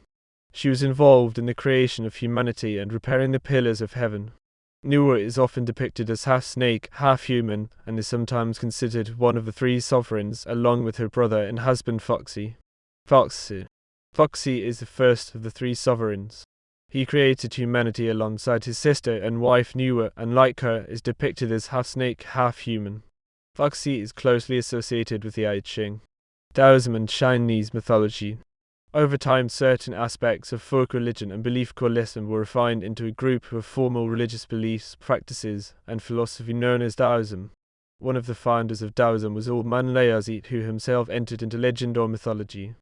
She was involved in the creation of humanity and repairing the pillars of heaven. Nuwa is often depicted as half snake, half human, and is sometimes considered one of the three sovereigns, along with her brother and husband Foxy. Foxy is the first of the three sovereigns. He created humanity alongside his sister and wife Nuwa, and like her, is depicted as half snake, half human. Foxy is closely associated with the I Ching, Taoism, and Chinese mythology. Over time, certain aspects of folk religion and belief coalesced were refined into a group of formal religious beliefs, practices, and philosophy known as Taoism. One of the founders of Taoism was old man Laozi, who himself entered into legend or mythology.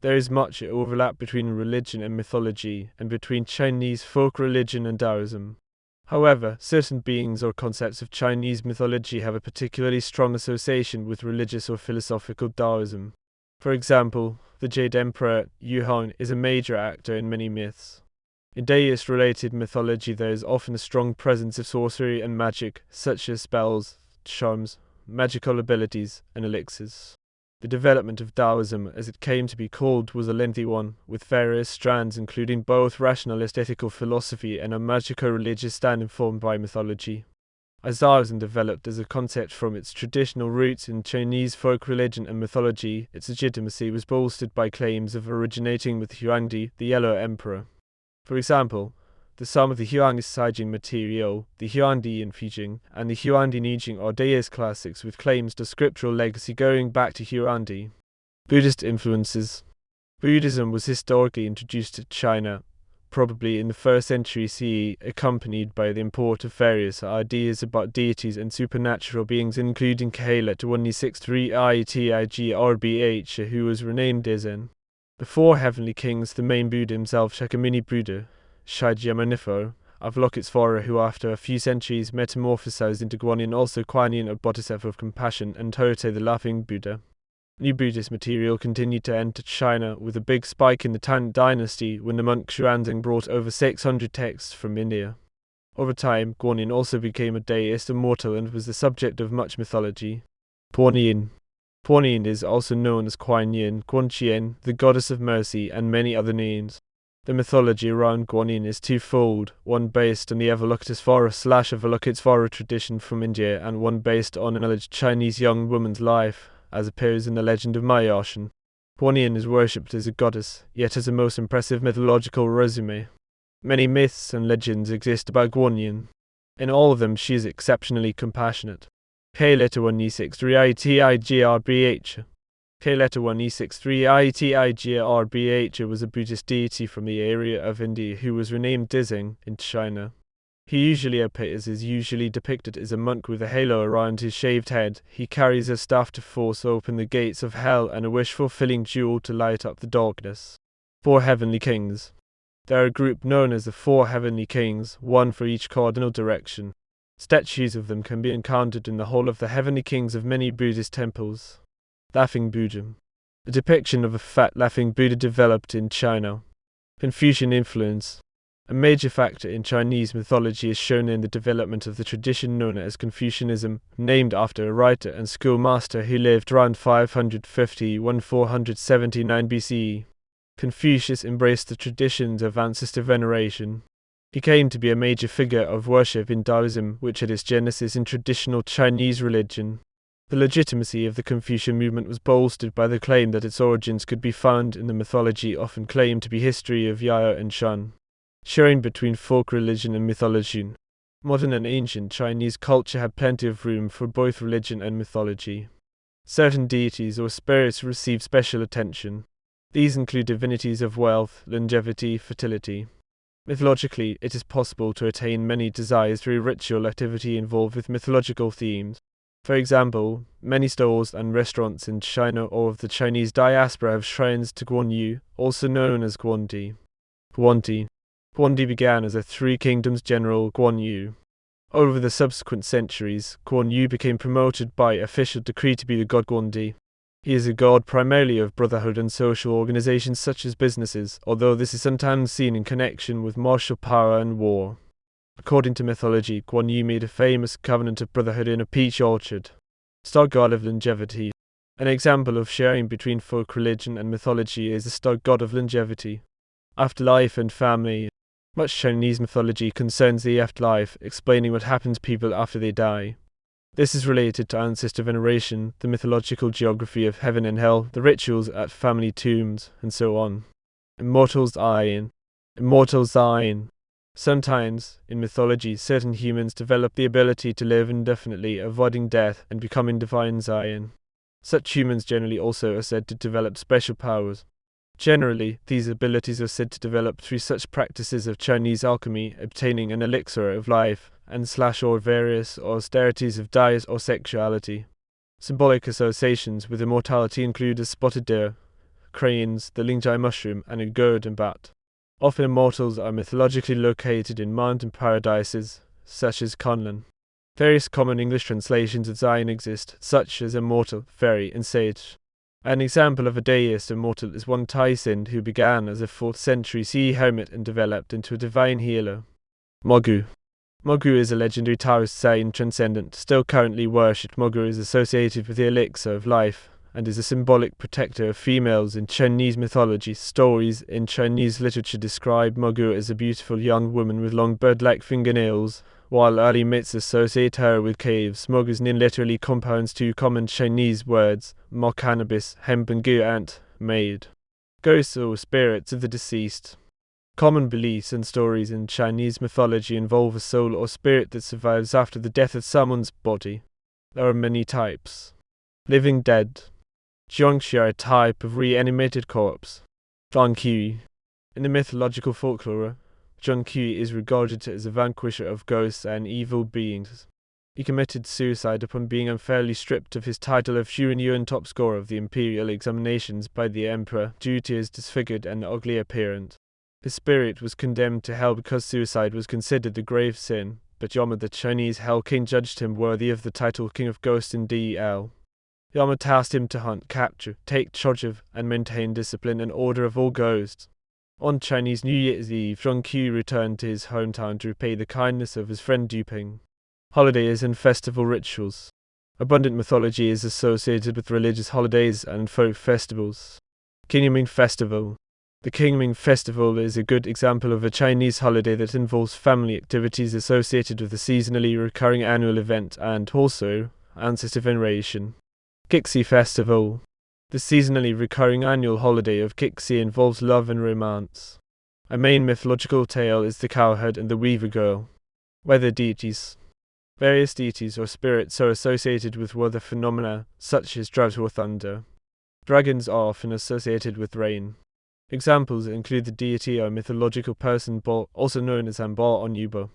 There is much overlap between religion and mythology, and between Chinese folk religion and Taoism. However, certain beings or concepts of Chinese mythology have a particularly strong association with religious or philosophical Taoism. For example, the Jade Emperor, Yuhong, is a major actor in many myths. In deist-related mythology there is often a strong presence of sorcery and magic, such as spells, charms, magical abilities, and elixirs. The development of Taoism, as it came to be called, was a lengthy one, with various strands including both rationalist ethical philosophy and a magico-religious stand informed by mythology. As Taoism developed as a concept from its traditional roots in Chinese folk religion and mythology, its legitimacy was bolstered by claims of originating with Huangdi, the Yellow Emperor. For example, the sum of the Huangdi Saijing material, the Huangdi in Fijing, and the Huangdi Nijing are deist classics with claims to scriptural legacy going back to Huangdi. Buddhist influences. Buddhism was historically introduced to China, probably in the 1st century CE, accompanied by the import of various ideas about deities and supernatural beings, including Kaila to 163 who was renamed Dizen. The four heavenly kings, the main Buddha himself, Shakyamuni Buddha, Shakyamuni Avalokitesvara, who after a few centuries metamorphosized into Guanyin, also Kuan Yin, a bodhisattva of compassion, and Tote, the laughing Buddha. New Buddhist material continued to enter China, with a big spike in the Tang dynasty when the monk Xuanzang brought over 600 texts from India. Over time, Guanyin also became a deist immortal and was the subject of much mythology. Guanyin is also known as Kuan Yin, Guanqian, the goddess of mercy, and many other names. The mythology around Guanyin is twofold, one based on the Avalokitesvara/Avalokitesvara tradition from India, and one based on an alleged Chinese young woman's life, as appears in the legend of Mayashan. Guanyin is worshipped as a goddess, yet has a most impressive mythological resume. Many myths and legends exist about Guanyin. In all of them she is exceptionally compassionate. K-1E63ITIGRBH K-1E63ITIGRBH was a Buddhist deity from the area of India who was renamed Dizeng in China. He usually appears as usually depicted as a monk with a halo around his shaved head. He carries a staff to force open the gates of hell and a wish-fulfilling jewel to light up the darkness. Four heavenly kings. They are a group known as the Four Heavenly Kings, one for each cardinal direction. Statues of them can be encountered in the hall of the heavenly kings of many Buddhist temples. Laughing Buddha. A depiction of a fat laughing Buddha developed in China. Confucian influence. A major factor in Chinese mythology is shown in the development of the tradition known as Confucianism, named after a writer and schoolmaster who lived around 550–1479 BCE. Confucius embraced the traditions of ancestor veneration. He came to be a major figure of worship in Taoism, which had its genesis in traditional Chinese religion. The legitimacy of the Confucian movement was bolstered by the claim that its origins could be found in the mythology often claimed to be history of Yao and Shan. Sharing between folk religion and mythology. Modern and ancient Chinese culture had plenty of room for both religion and mythology. Certain deities or spirits received special attention. These include divinities of wealth, longevity, fertility. Mythologically, it is possible to attain many desires through ritual activity involved with mythological themes. For example, many stores and restaurants in China or of the Chinese diaspora have shrines to Guan Yu, also known as Guandi. Guandi began as a Three Kingdoms general Guan Yu. Over the subsequent centuries, Guan Yu became promoted by official decree to be the god Guandi. He is a god primarily of brotherhood and social organizations such as businesses, although this is sometimes seen in connection with martial power and war. According to mythology, Guan Yu made a famous covenant of brotherhood in a peach orchard. Star god of longevity. An example of sharing between folk religion and mythology is the star god of longevity. Afterlife and family. Much Chinese mythology concerns the afterlife, explaining what happens to people after they die. This is related to ancestor veneration, the mythological geography of heaven and hell, the rituals at family tombs, and so on. Immortal Zion. Sometimes, in mythology, certain humans develop the ability to live indefinitely, avoiding death, and becoming divine Zion. Such humans generally also are said to develop special powers. Generally, these abilities are said to develop through such practices of Chinese alchemy, obtaining an elixir of life, and or various austerities of diet or sexuality. Symbolic associations with immortality include a spotted deer, cranes, the lingjai mushroom, and a gourd and bat. Often immortals are mythologically located in mountain paradises, such as Kunlun. Various common English translations of Zion exist, such as immortal, fairy, and sage. An example of a deist immortal is one Taisin who began as a 4th century CE hermit and developed into a divine healer. Mogu is a legendary Taoist Zen transcendent, still currently worshipped. Mogu is associated with the elixir of life, and is a symbolic protector of females in Chinese mythology. Stories in Chinese literature describe Mogu as a beautiful young woman with long bird-like fingernails, while early myths associate her with caves. Mogu's name literally compounds two common Chinese words, mo cannabis, hemp and gu ant, maid. Ghosts or spirits of the deceased. Common beliefs and stories in Chinese mythology involve a soul or spirit that survives after the death of someone's body. There are many types. Living dead. Jiangxia are a type of reanimated corpse. Zhangqi. In the mythological folklore, Zhangqi is regarded as a vanquisher of ghosts and evil beings. He committed suicide upon being unfairly stripped of his title of Yuan top scorer of the imperial examinations by the emperor due to his disfigured and ugly appearance. His spirit was condemned to hell because suicide was considered a grave sin, but Yama, the Chinese Hell King, judged him worthy of the title King of Ghosts in DL. Yama tasked him to hunt, capture, take charge of, and maintain discipline and order of all ghosts. On Chinese New Year's Eve, Zhangqi returned to his hometown to repay the kindness of his friend Duping. Holidays and festival rituals. Abundant mythology is associated with religious holidays and folk festivals. Qingming Festival. The Qingming Festival is a good example of a Chinese holiday that involves family activities associated with the seasonally recurring annual event and, also, ancestor veneration. Qixi Festival. The seasonally recurring annual holiday of Qixi involves love and romance. A main mythological tale is the cowherd and the weaver girl. Weather deities. Various deities or spirits are associated with weather phenomena, such as drought or thunder. Dragons are often associated with rain. Examples include the deity or mythological person Bo, also known as Anbo or Nubo.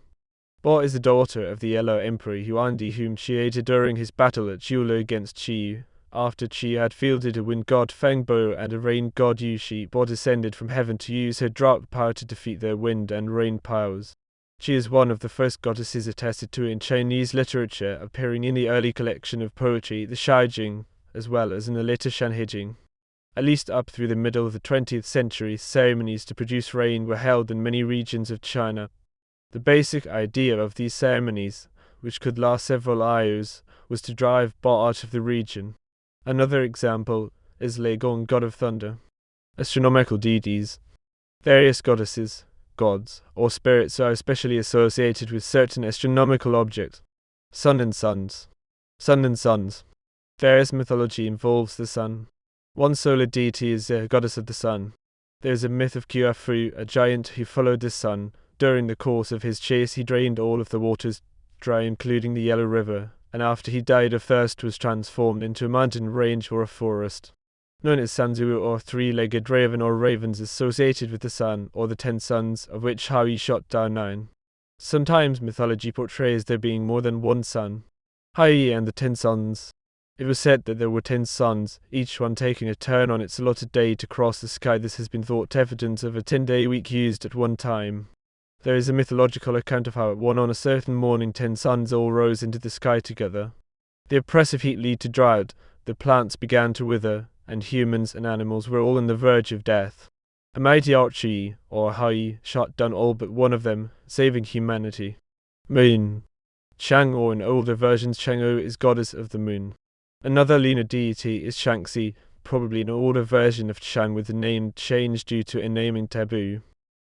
Bo is the daughter of the Yellow Emperor Huangdi, whom she aided during his battle at Jiulu against Qi. After Qi had fielded a wind god Feng Bo and a rain god Yushi, Bo descended from heaven to use her drought power to defeat their wind and rain powers. She is one of the first goddesses attested to in Chinese literature, appearing in the early collection of poetry, the Shaijing, as well as in the later Shanhijing. At least up through the middle of the 20th century, ceremonies to produce rain were held in many regions of China. The basic idea of these ceremonies, which could last several ayus, was to drive Ba out of the region. Another example is Lei Gong, god of thunder. Astronomical deities. Various goddesses, gods, or spirits are especially associated with certain astronomical objects. Sun and suns. Various mythology involves the sun. One solar deity is the goddess of the sun. There is a myth of Fu, a giant who followed the sun. During the course of his chase, he drained all of the waters dry, including the Yellow River, and after he died of thirst was transformed into a mountain range or a forest. known as Sanzu or three-legged raven or ravens associated with the sun, or the 10 sons, of which Hari shot down 9. Sometimes mythology portrays there being more than one sun. Hari and the 10 sons. It was said that there were 10 suns, each one taking a turn on its allotted day to cross the sky. This has been thought evidence of a 10-day week used at one time. There is a mythological account of how on a certain morning 10 suns all rose into the sky together. The oppressive heat led to drought, the plants began to wither, and humans and animals were all on the verge of death. A mighty archery, or Hai, shot down all but one of them, saving humanity. Moon. Chang, or in older versions Chang'o, is goddess of the moon. Another lunar deity is Shangxi, probably an older version of Chang with the name changed due to a naming taboo.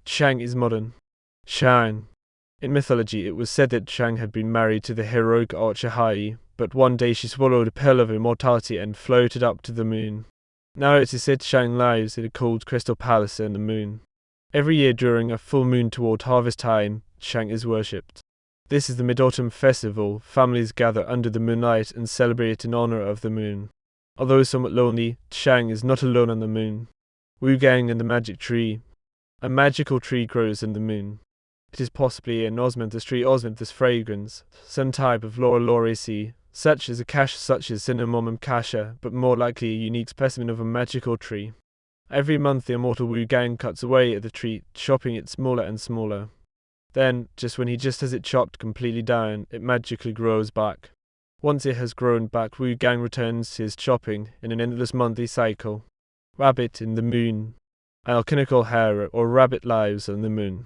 Chang is modern. Shang. In mythology, it was said that Chang had been married to the heroic archer Hai, but one day she swallowed a pill of immortality and floated up to the moon. Now it is said Chang lies in a cold crystal palace in the moon. Every year during a full moon toward harvest time, Chang is worshipped. This is the Mid-Autumn Festival. Families gather under the moonlight and celebrate in honor of the moon. Although somewhat lonely, Chang is not alone on the moon. Wu Gang and the Magic Tree. A magical tree grows in the moon. It is possibly an osmanthus tree, osmanthus fragrans, some type of lauraceae, such as acacia, such as cinnamomum cassia, but more likely a unique specimen of a magical tree. Every month the immortal Wu Gang cuts away at the tree, chopping it smaller and smaller. Then, just when he has it chopped completely down, it magically grows back. Once it has grown back, Wu Gang returns to his chopping in an endless monthly cycle. Rabbit in the moon. An alchemical hare or rabbit lives on the moon.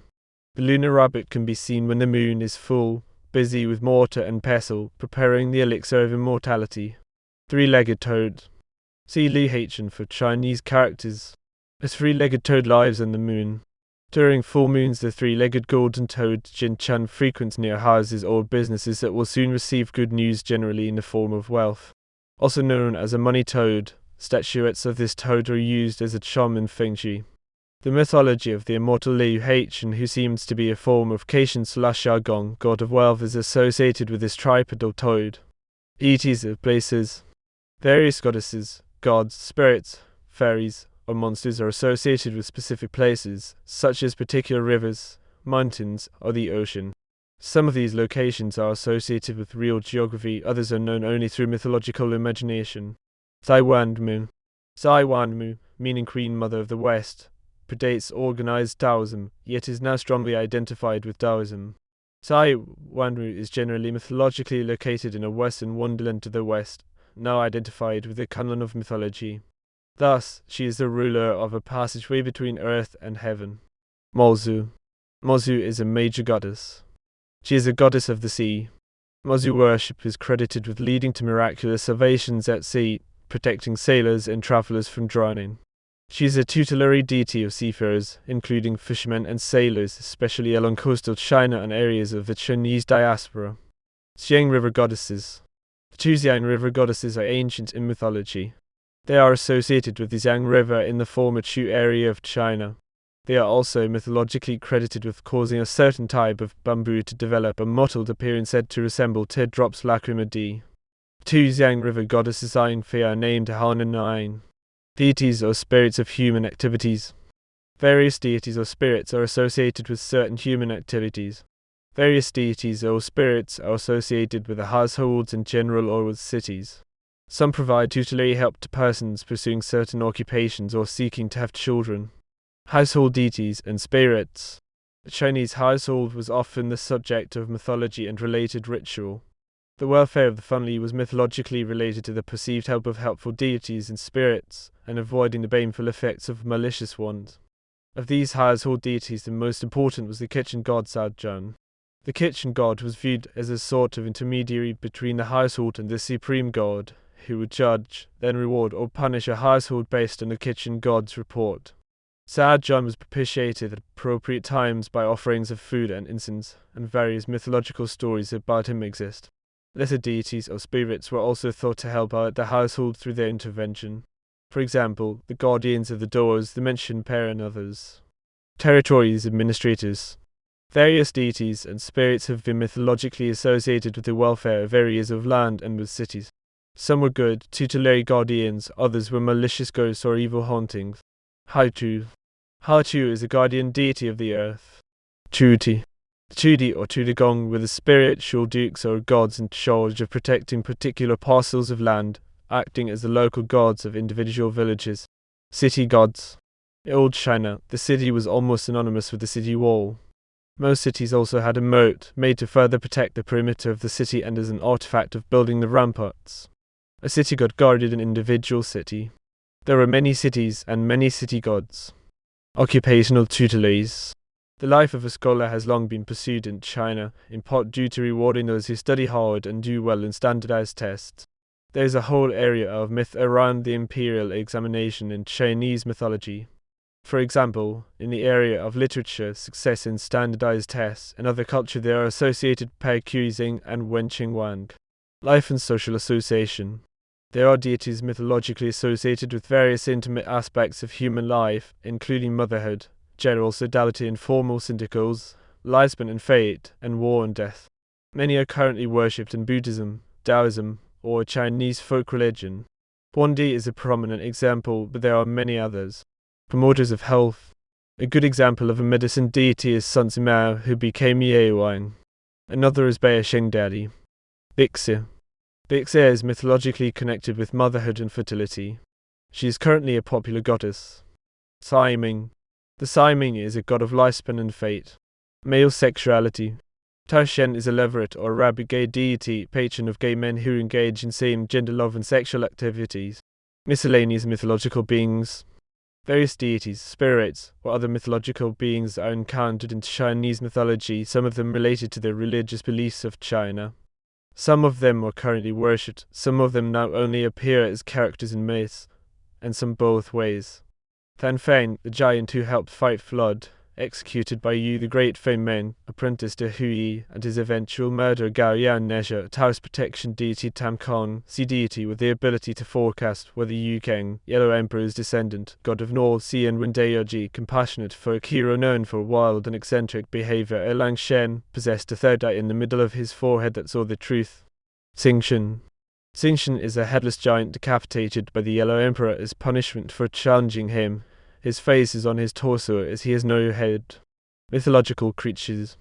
The lunar rabbit can be seen when the moon is full, busy with mortar and pestle, preparing the elixir of immortality. Three-legged toad. See Li Heichen for Chinese characters. A three-legged toad lives on the moon. During full moons, the three-legged golden toad Jin Chan frequents near houses or businesses that will soon receive good news, generally in the form of wealth. Also known as a money toad, statuettes of this toad are used as a charm in Feng Shui. The mythology of the immortal Li Heichen, who seems to be a form of Caitian/Gong, god of wealth, is associated with this tripedal toad. Deities of places. Various goddesses, gods, spirits, fairies, or monsters are associated with specific places, such as particular rivers, mountains, or the ocean. Some of these locations are associated with real geography, others are known only through mythological imagination. Zai Wanmu. Zai Wanmu, meaning Queen Mother of the West, predates organized Taoism, yet is now strongly identified with Taoism. Zai Wanmu is generally mythologically located in a western wonderland to the west, now identified with the canon of mythology. Thus, she is the ruler of a passageway between earth and heaven. Mozu. Mozu is a major goddess. She is a goddess of the sea. Mozu worship is credited with leading to miraculous salvations at sea, protecting sailors and travelers from drowning. She is a tutelary deity of seafarers, including fishermen and sailors, especially along coastal China and areas of the Chinese diaspora. Xiang River goddesses. The two Xiang River goddesses are ancient in mythology. They are associated with the Xiang River in the former Chu area of China. They are also mythologically credited with causing a certain type of bamboo to develop a mottled appearance said to resemble teardrops lacrima D. Two Xiang River goddesses Ain Fei are named Han and Ain. Deities or spirits of human activities. Various deities or spirits are associated with certain human activities. Various deities or spirits are associated with the households in general or with cities. Some provide tutelary help to persons pursuing certain occupations or seeking to have children. Household deities and spirits. The Chinese household was often the subject of mythology and related ritual. The welfare of the family was mythologically related to the perceived help of helpful deities and spirits, and avoiding the baneful effects of malicious ones. Of these household deities, the most important was the kitchen god Cao Zhan. The kitchen god was viewed as a sort of intermediary between the household and the supreme god, who would judge, then reward or punish a household based on the kitchen god's report. Cao Zhan was propitiated at appropriate times by offerings of food and incense, and various mythological stories about him exist. Lesser deities or spirits were also thought to help out the household through their intervention. For example, the guardians of the doors, the mentioned pair, and others. Territories administrators. Various deities and spirits have been mythologically associated with the welfare of areas of land and with cities. Some were good, tutelary guardians, others were malicious ghosts or evil hauntings. Haitu. Haitu is a guardian deity of the earth. Chudi. Chudi or Tudagong were the spiritual dukes or gods in charge of protecting particular parcels of land, acting as the local gods of individual villages. City gods. In old China, the city was almost synonymous with the city wall. Most cities also had a moat, made to further protect the perimeter of the city and as an artifact of building the ramparts. A city god guarded an individual city. There were many cities and many city gods. Occupational tutelaries. The life of a scholar has long been pursued in China, in part due to rewarding those who study hard and do well in standardized tests. There is a whole area of myth around the imperial examination in Chinese mythology. For example, in the area of literature, success in standardized tests, in other culture they are associated with Pai Kuizing and Wenqing Wang. Life and social association. There are deities mythologically associated with various intimate aspects of human life, including motherhood, general sodality and formal syndicals, life spent in fate, and war and death. Many are currently worshipped in Buddhism, Taoism, or Chinese folk religion. Huangdi is a prominent example, but there are many others. Promoters of health. A good example of a medicine deity is Sun Zimao, who became Ye Wang. Another is Bai Shengdadi. Bixia. Bixia is mythologically connected with motherhood and fertility. She is currently a popular goddess. Sai Ming. The Sai Ming is a god of lifespan and fate. Male sexuality. Tao Shen is a leveret or rabid gay deity, patron of gay men who engage in same-gender love and sexual activities. Miscellaneous mythological beings. Various deities, spirits, or other mythological beings are encountered in Chinese mythology, some of them related to the religious beliefs of China. Some of them are currently worshipped, some of them now only appear as characters in myths, and some both ways. Fan Feng, the giant who helped fight flood, executed by Yu the Great Feng Meng, apprentice to Hu Yi, and his eventual murderer Gao Yan Nezha, Taoist protection deity Tam Kong, sea deity with the ability to forecast whether Yu Keng, Yellow Emperor's descendant, god of North Sea and Wendayoji, compassionate for a hero known for wild and eccentric behavior, Erlang Shen, possessed a third eye in the middle of his forehead that saw the truth. Xingchen. Xingchen is a headless giant decapitated by the Yellow Emperor as punishment for challenging him. His face is on his torso as he has no head. Mythological creatures.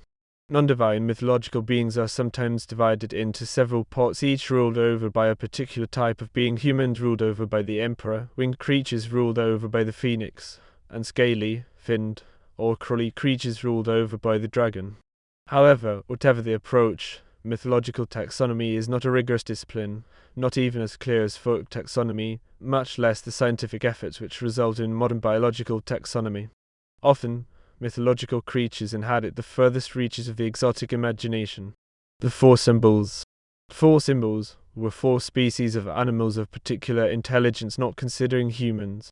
Non-divine mythological beings are sometimes divided into several parts, each ruled over by a particular type of being. Humans ruled over by the emperor, winged creatures ruled over by the phoenix, and scaly, finned, or crawly creatures ruled over by the dragon. However, whatever the approach, mythological taxonomy is not a rigorous discipline, not even as clear as folk taxonomy, much less the scientific efforts which result in modern biological taxonomy. Often, mythological creatures inhabit the furthest reaches of the exotic imagination. The four symbols. Four symbols were four species of animals of particular intelligence not considering humans.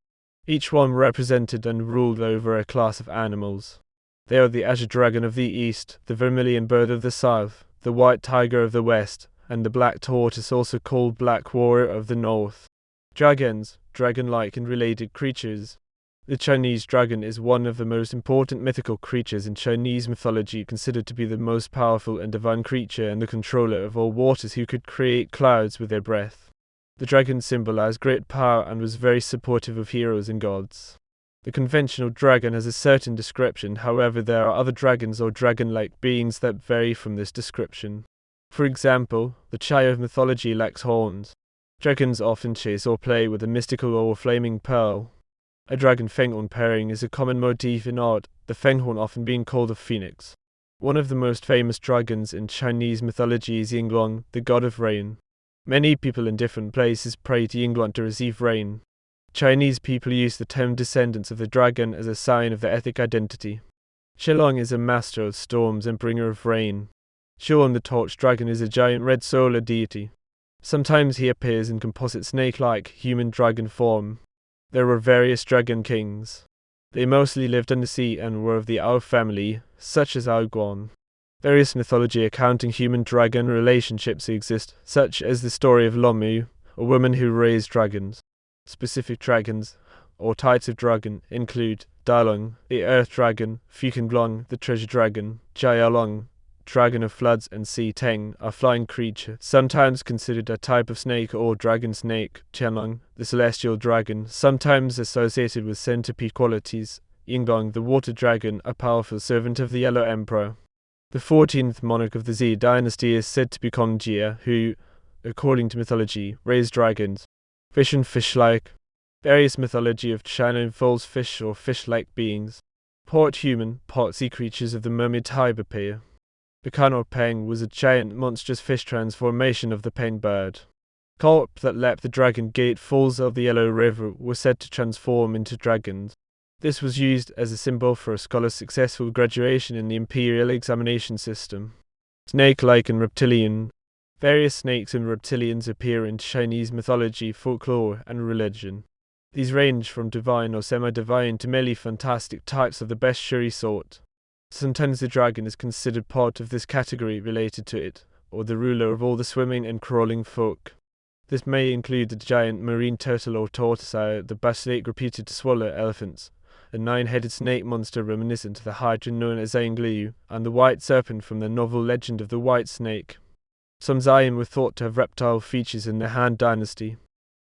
Each one represented and ruled over a class of animals. They are the azure dragon of the east, the vermilion bird of the south, the white tiger of the west, and the black tortoise, also called black warrior of the north. Dragons, dragon-like and related creatures. The Chinese dragon is one of the most important mythical creatures in Chinese mythology, considered to be the most powerful and divine creature and the controller of all waters who could create clouds with their breath. The dragon symbolized great power and was very supportive of heroes and gods. The conventional dragon has a certain description, however there are other dragons or dragon-like beings that vary from this description. For example, the Chai of mythology lacks horns. Dragons often chase or play with a mystical or flaming pearl. A dragon fenghorn pairing is a common motif in art, the fenghorn often being called a phoenix. One of the most famous dragons in Chinese mythology is Yingluang, the god of rain. Many people in different places pray to Yingluang to receive rain. Chinese people use the term descendants of the dragon as a sign of their ethnic identity. Shilong is a master of storms and bringer of rain. Shuon the torch dragon is a giant red solar deity. Sometimes he appears in composite snake-like human dragon form. There were various dragon kings. They mostly lived under sea and were of the Ao family, such as Ao Guan. Various mythology accounting human-dragon relationships exist, such as the story of Lomu, a woman who raised dragons. Specific dragons, or types of dragon, include Dalong, the earth dragon, Fukenglong, the treasure dragon, Jialong, dragon of floods, and sea teng, a flying creature, sometimes considered a type of snake or dragon snake, Tianlong, the celestial dragon, sometimes associated with centipede qualities, Yinglong, the water dragon, a powerful servant of the Yellow Emperor. The 14th monarch of the Zi dynasty is said to be Kong Jia, who, according to mythology, raised dragons. Fish and fish-like. Various mythology of China involves fish or fish-like beings. Part human, part sea creatures of the mermaid type appear. The Kanor Peng was a giant, monstrous fish transformation of the Peng bird. Carp that leapt the Dragon Gate falls of the Yellow River were said to transform into dragons. This was used as a symbol for a scholar's successful graduation in the imperial examination system. Snake-like and reptilian. Various snakes and reptilians appear in Chinese mythology, folklore, and religion. These range from divine or semi-divine to merely fantastic types of the best shuri sort. Sometimes the dragon is considered part of this category related to it, or the ruler of all the swimming and crawling folk. This may include the giant marine turtle or tortoise, the basilisk reputed to swallow elephants, a 9-headed snake monster reminiscent of the hydra known as Zhang and the white serpent from the novel Legend of the White Snake. Some Zayan were thought to have reptile features in the Han Dynasty.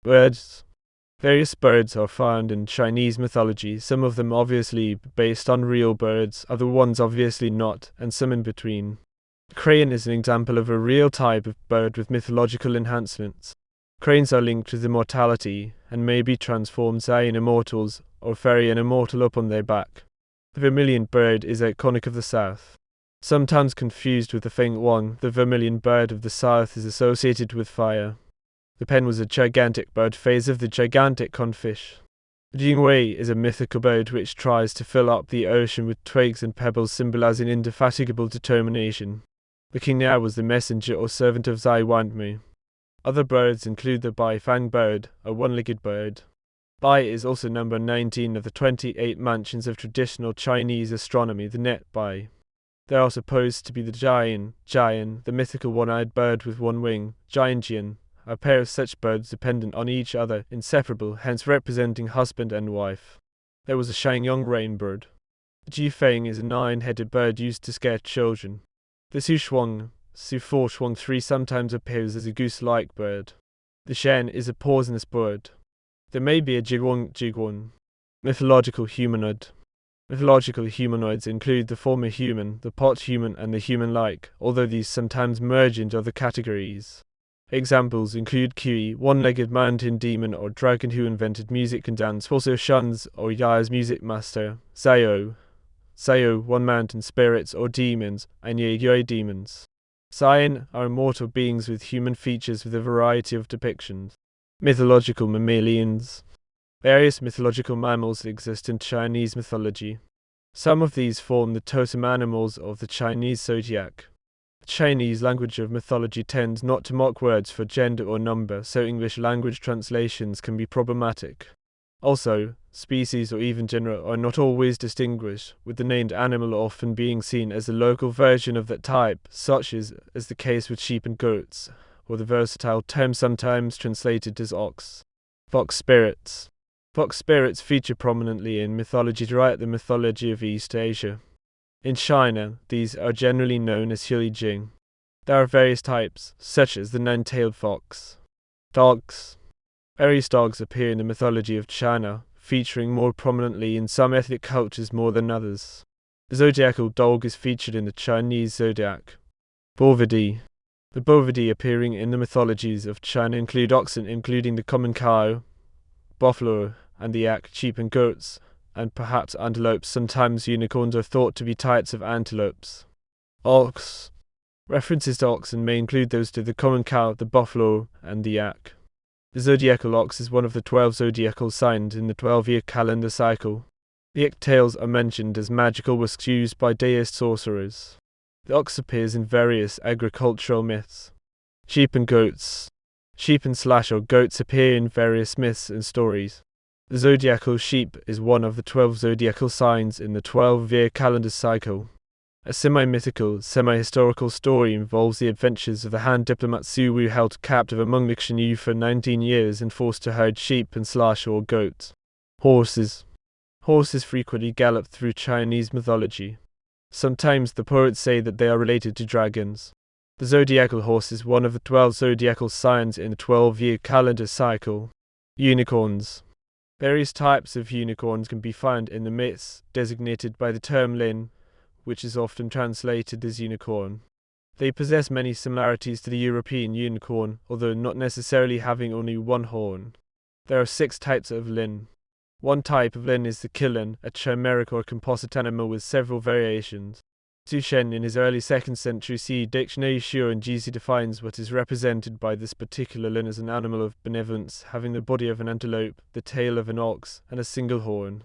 Birds. Various birds are found in Chinese mythology, some of them obviously based on real birds, other ones obviously not, and some in between. The crane is an example of a real type of bird with mythological enhancements. Cranes are linked with immortality, and may be transformed Zayan immortals, or ferry an immortal up on their back. The vermilion bird is iconic of the south. Sometimes confused with the Feng Wang, the vermilion bird of the south is associated with fire. The pen was a gigantic bird phase of the gigantic confish. The Jingwei is a mythical bird which tries to fill up the ocean with twigs and pebbles symbolizing indefatigable determination. The King Niao was the messenger or servant of Zai Wanmu. Other birds include the Bai Fang bird, a one-legged bird. Bai is also number 19 of the 28 mansions of traditional Chinese astronomy, the net Bai. They are supposed to be the Jian, the mythical one-eyed bird with one wing, Jian, a pair of such birds dependent on each other, inseparable, hence representing husband and wife. There was a Shangyong rainbird. The Jifeng is a 9-headed bird used to scare children. The Su 4 Shuang 3 sometimes appears as a goose-like bird. The Shen is a poisonous bird. There may be a Jiguan. Mythological humanoid. Mythological humanoids include the former human, the part human, and the human-like, although these sometimes merge into other categories. Examples include Kui, one-legged mountain demon or dragon who invented music and dance, also Shuns or Ya's music master, Sayo, one mountain spirits or demons, and Yue demons. Zayan are immortal beings with human features with a variety of depictions. Mythological mammalians. Various mythological mammals exist in Chinese mythology. Some of these form the totem animals of the Chinese zodiac. The Chinese language of mythology tends not to mark words for gender or number, so English language translations can be problematic. Also, species or even genera are not always distinguished, with the named animal often being seen as a local version of that type, such as the case with sheep and goats, or the versatile term sometimes translated as ox. Fox spirits. Fox spirits feature prominently in mythology throughout the mythology of East Asia. In China, these are generally known as Hulijing. There are various types, such as the nine-tailed fox. Dogs. Various dogs appear in the mythology of China, featuring more prominently in some ethnic cultures more than others. The zodiacal dog is featured in the Chinese zodiac. Bovidae. The bovidae appearing in the mythologies of China include oxen, including the common cow, buffalo, and the yak, sheep and goats, and perhaps antelopes. Sometimes unicorns are thought to be types of antelopes. Ox. References to oxen may include those to the common cow, the buffalo, and the yak. The zodiacal ox is one of the 12 zodiacal signs in the 12-year calendar cycle. The yak-tails are mentioned as magical whisks used by deist sorcerers. The ox appears in various agricultural myths. Sheep and goats. Sheep and or goats appear in various myths and stories. The zodiacal sheep is one of the 12 zodiacal signs in the 12-year calendar cycle. A semi-mythical, semi-historical story involves the adventures of the Han diplomat Su Wu, held captive among the Xinyu for 19 years and forced to herd sheep and or goats. Horses. Horses frequently gallop through Chinese mythology. Sometimes the poets say that they are related to dragons. The zodiacal horse is one of the 12 zodiacal signs in the 12-year calendar cycle. Unicorns. Various types of unicorns can be found in the myths, designated by the term lin, which is often translated as unicorn. They possess many similarities to the European unicorn, although not necessarily having only one horn. There are 6 types of lin. One type of lin is the kilin, a chimeric or composite animal with several variations. Su Shen, in his early 2nd century CE dictionary Jizi defines what is represented by this particular lin as an animal of benevolence, having the body of an antelope, the tail of an ox, and a single horn.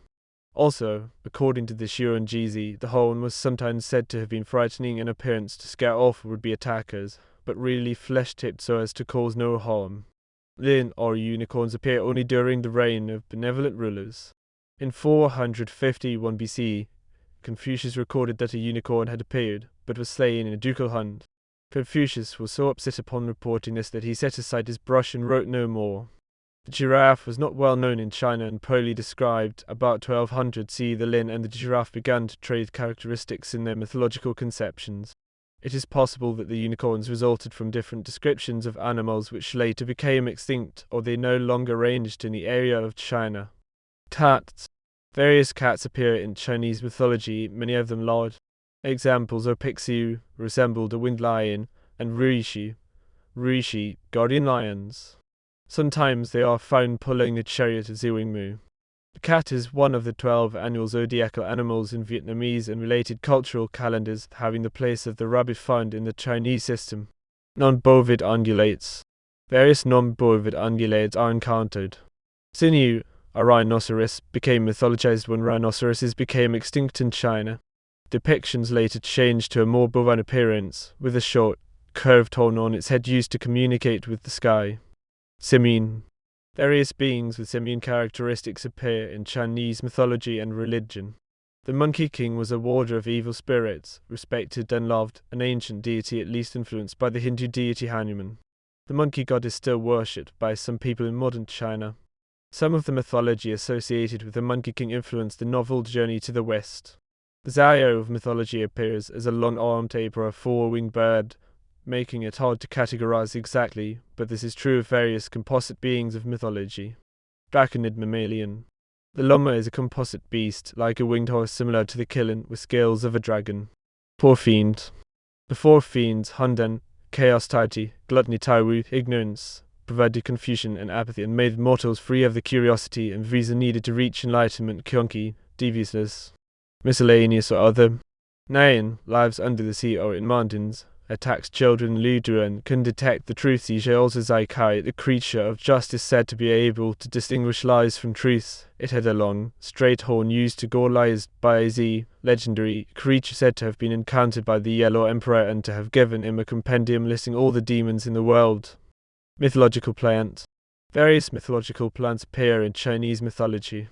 Also, according to the Jizi, the horn was sometimes said to have been frightening in appearance to scare off would-be attackers, but really flesh-tipped so as to cause no harm. Lin or unicorns appear only during the reign of benevolent rulers. In 451 BC, Confucius recorded that a unicorn had appeared, but was slain in a ducal hunt. Confucius was so upset upon reporting this that he set aside his brush and wrote no more. The giraffe was not well known in China and poorly described. About 1200 CE, the lin and the giraffe began to trade characteristics in their mythological conceptions. It is possible that the unicorns resulted from different descriptions of animals which later became extinct, or they no longer ranged in the area of China. Cats. Various cats appear in Chinese mythology, many of them large. Examples are Pixiu, resembled a winged lion, and Ruishi, guardian lions. Sometimes they are found pulling the chariot of Ziwingmu. The cat is one of the 12 annual zodiacal animals in Vietnamese and related cultural calendars, having the place of the rabbit found in the Chinese system. Non-bovid ungulates. Various non-bovid ungulates are encountered. Sinew, a rhinoceros, became mythologized when rhinoceroses became extinct in China. Depictions later changed to a more bovine appearance, with a short, curved horn on its head used to communicate with the sky. Simian. Various beings with simian characteristics appear in Chinese mythology and religion. The Monkey King was a warder of evil spirits, respected and loved, an ancient deity at least influenced by the Hindu deity Hanuman. The monkey god is still worshipped by some people in modern China. Some of the mythology associated with the Monkey King influenced the novel Journey to the West. The Xiao of mythology appears as a long-armed ape or a four-winged bird, making it hard to categorize exactly, but this is true of various composite beings of mythology. Draconid mammalian. The llama is a composite beast, like a winged horse similar to the kilin, with scales of a dragon. Four fiend. The four fiends, Hundan, chaos taiti, gluttony taiwu, ignorance, provided confusion and apathy and made mortals free of the curiosity and reason needed to reach enlightenment, kyonki, deviousness. Miscellaneous or other. Nayan, lives under the sea or in mountains, attacks children. Luduan can detect the truth. Also Zaikai, the creature of justice said to be able to distinguish lies from truths. It had a long, straight horn used to gore lies by Z, legendary creature said to have been encountered by the Yellow Emperor and to have given him a compendium listing all the demons in the world. Mythological plant. Various mythological plants appear in Chinese mythology.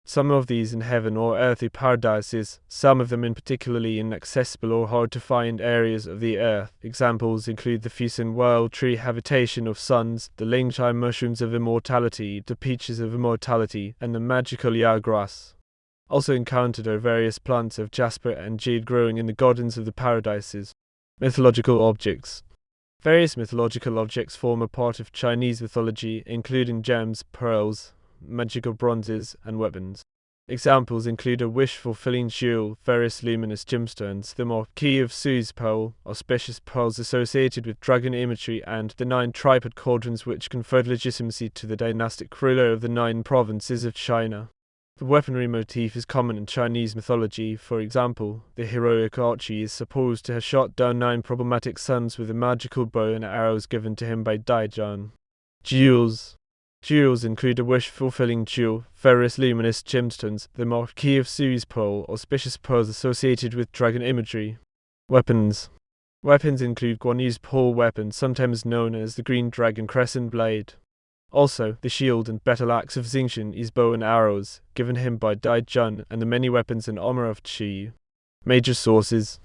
Some of these in heaven or earthly paradises, some of them in particularly inaccessible or hard-to-find areas of the earth. Examples include the Fusen World Tree habitation of suns, the Lingchai mushrooms of immortality, the peaches of immortality, and the magical Ya grass. Also encountered are various plants of jasper and jade growing in the gardens of the paradises. Mythological objects. Various mythological objects form a part of Chinese mythology, including gems, pearls, magical bronzes, and weapons. Examples include a wish-fulfilling jewel, various luminous gemstones, the Marquis of Su's pearl, auspicious pearls associated with dragon imagery, and the 9 tripod cauldrons which conferred legitimacy to the dynastic ruler of the 9 provinces of China. The weaponry motif is common in Chinese mythology. For example, the heroic Archie is supposed to have shot down 9 problematic sons with a magical bow and arrows given to him by Daijan. Jewels. Jewels include a wish-fulfilling jewel, various luminous gemstones, the Marquis of Su's pearl, auspicious pearls associated with dragon imagery. Weapons. Weapons include Guan Yu's pole weapon, sometimes known as the Green Dragon Crescent Blade. Also, the shield and battle axe of Xingxin is bow and arrows, given him by Daijun, and the many weapons and armor of Qi. Major sources.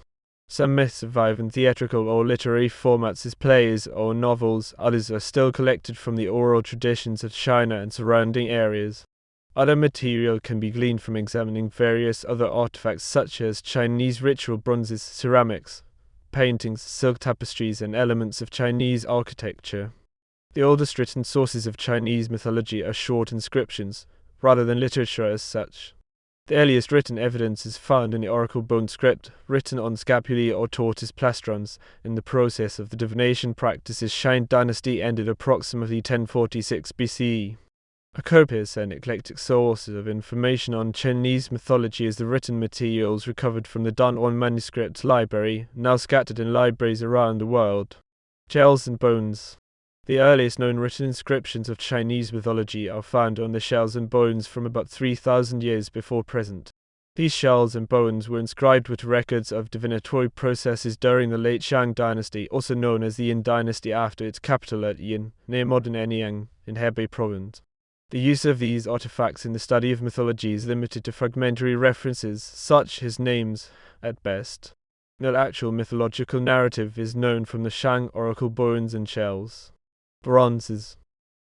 Some myths survive in theatrical or literary formats as plays or novels, others are still collected from the oral traditions of China and surrounding areas. Other material can be gleaned from examining various other artifacts such as Chinese ritual bronzes, ceramics, paintings, silk tapestries, and elements of Chinese architecture. The oldest written sources of Chinese mythology are short inscriptions, rather than literature as such. The earliest written evidence is found in the oracle bone script, written on scapulae or tortoise plastrons. In the process of the divination practices, Shang dynasty ended approximately 1046 BCE. A copious and eclectic source of information on Chinese mythology is the written materials recovered from the Danwon manuscript library, now scattered in libraries around the world. Shells and bones. The earliest known written inscriptions of Chinese mythology are found on the shells and bones from about 3,000 years before present. These shells and bones were inscribed with records of divinatory processes during the late Shang dynasty, also known as the Yin dynasty after its capital at Yin, near modern Anyang, in Hebei province. The use of these artifacts in the study of mythology is limited to fragmentary references, such as names, at best. No actual mythological narrative is known from the Shang oracle bones and shells. Bronzes.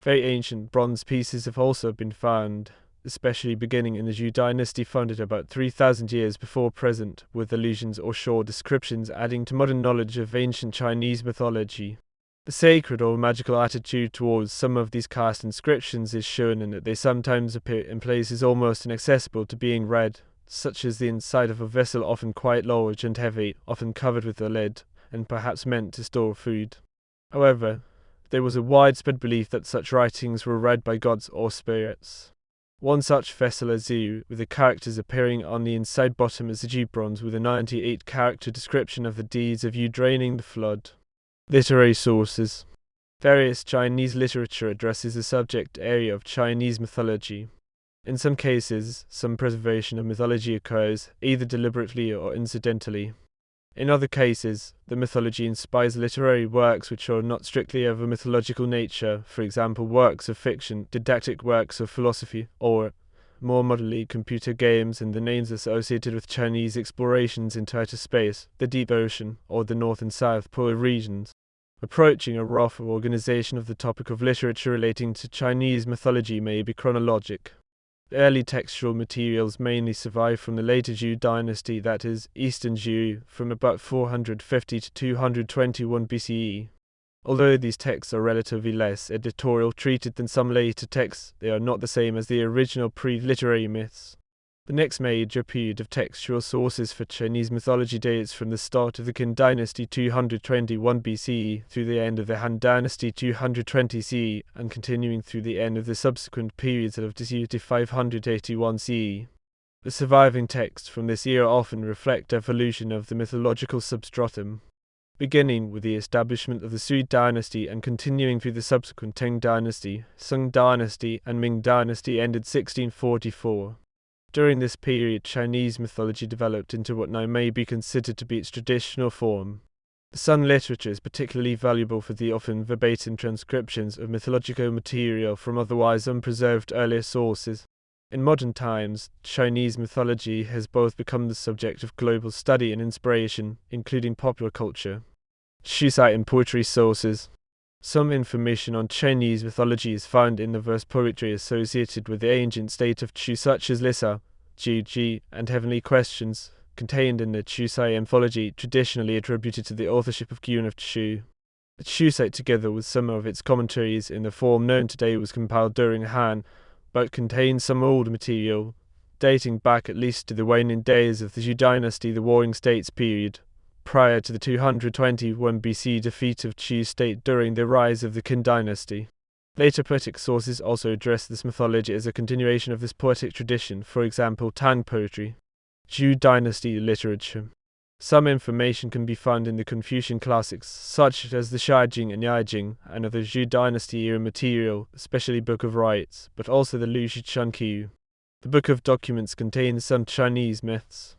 Very ancient bronze pieces have also been found, especially beginning in the Zhou dynasty founded about 3,000 years before present, with allusions or short descriptions adding to modern knowledge of ancient Chinese mythology. The sacred or magical attitude towards some of these cast inscriptions is shown in that they sometimes appear in places almost inaccessible to being read, such as the inside of a vessel often quite large and heavy, often covered with a lid, and perhaps meant to store food. However, there was a widespread belief that such writings were read by gods or spirits. One such vessel is Zhu, with the characters appearing on the inside bottom as a Zhu bronze with a 98-character description of the deeds of Yu draining the flood. Literary sources. Various Chinese literature addresses the subject area of Chinese mythology. In some cases, some preservation of mythology occurs, either deliberately or incidentally. In other cases, the mythology inspires literary works which are not strictly of a mythological nature, for example works of fiction, didactic works of philosophy, or, more modernly, computer games and the names associated with Chinese explorations into outer space, the deep ocean, or the North and South Pole regions. Approaching a rough organization of the topic of literature relating to Chinese mythology may be chronologic. The early textual materials mainly survive from the later Zhou dynasty, that is, Eastern Zhou, from about 450 to 221 BCE. Although these texts are relatively less editorial treated than some later texts, they are not the same as the original pre-literary myths. The next major period of textual sources for Chinese mythology dates from the start of the Qin dynasty 221 BCE through the end of the Han dynasty 220 CE and continuing through the end of the subsequent periods of Zhou to 581 CE. The surviving texts from this era often reflect evolution of the mythological substratum, beginning with the establishment of the Sui dynasty and continuing through the subsequent Tang dynasty, Sung dynasty, and Ming dynasty ended 1644. During this period, Chinese mythology developed into what now may be considered to be its traditional form. The Sun literature is particularly valuable for the often verbatim transcriptions of mythological material from otherwise unpreserved earlier sources. In modern times, Chinese mythology has both become the subject of global study and inspiration, including popular culture. Shusai and poetry sources. Some information on Chinese mythology is found in the verse poetry associated with the ancient state of Chu, such as Lisa, Ji, and Heavenly Questions, contained in the Chusai anthology, traditionally attributed to the authorship of Gyun of Chu. The Chusai, together with some of its commentaries in the form known today, was compiled during Han, but contains some old material, dating back at least to the waning days of the Zhou dynasty, the Warring States period, prior to the 221 BC defeat of Chu state during the rise of the Qin dynasty. Later poetic sources also address this mythology as a continuation of this poetic tradition, for example Tang poetry. Zhou dynasty literature. Some information can be found in the Confucian classics, such as the Shaijing and Yaijing, and other Zhou dynasty era material, especially Book of Rites, but also the Lu Shichuanqiu. The Book of Documents contains some Chinese myths.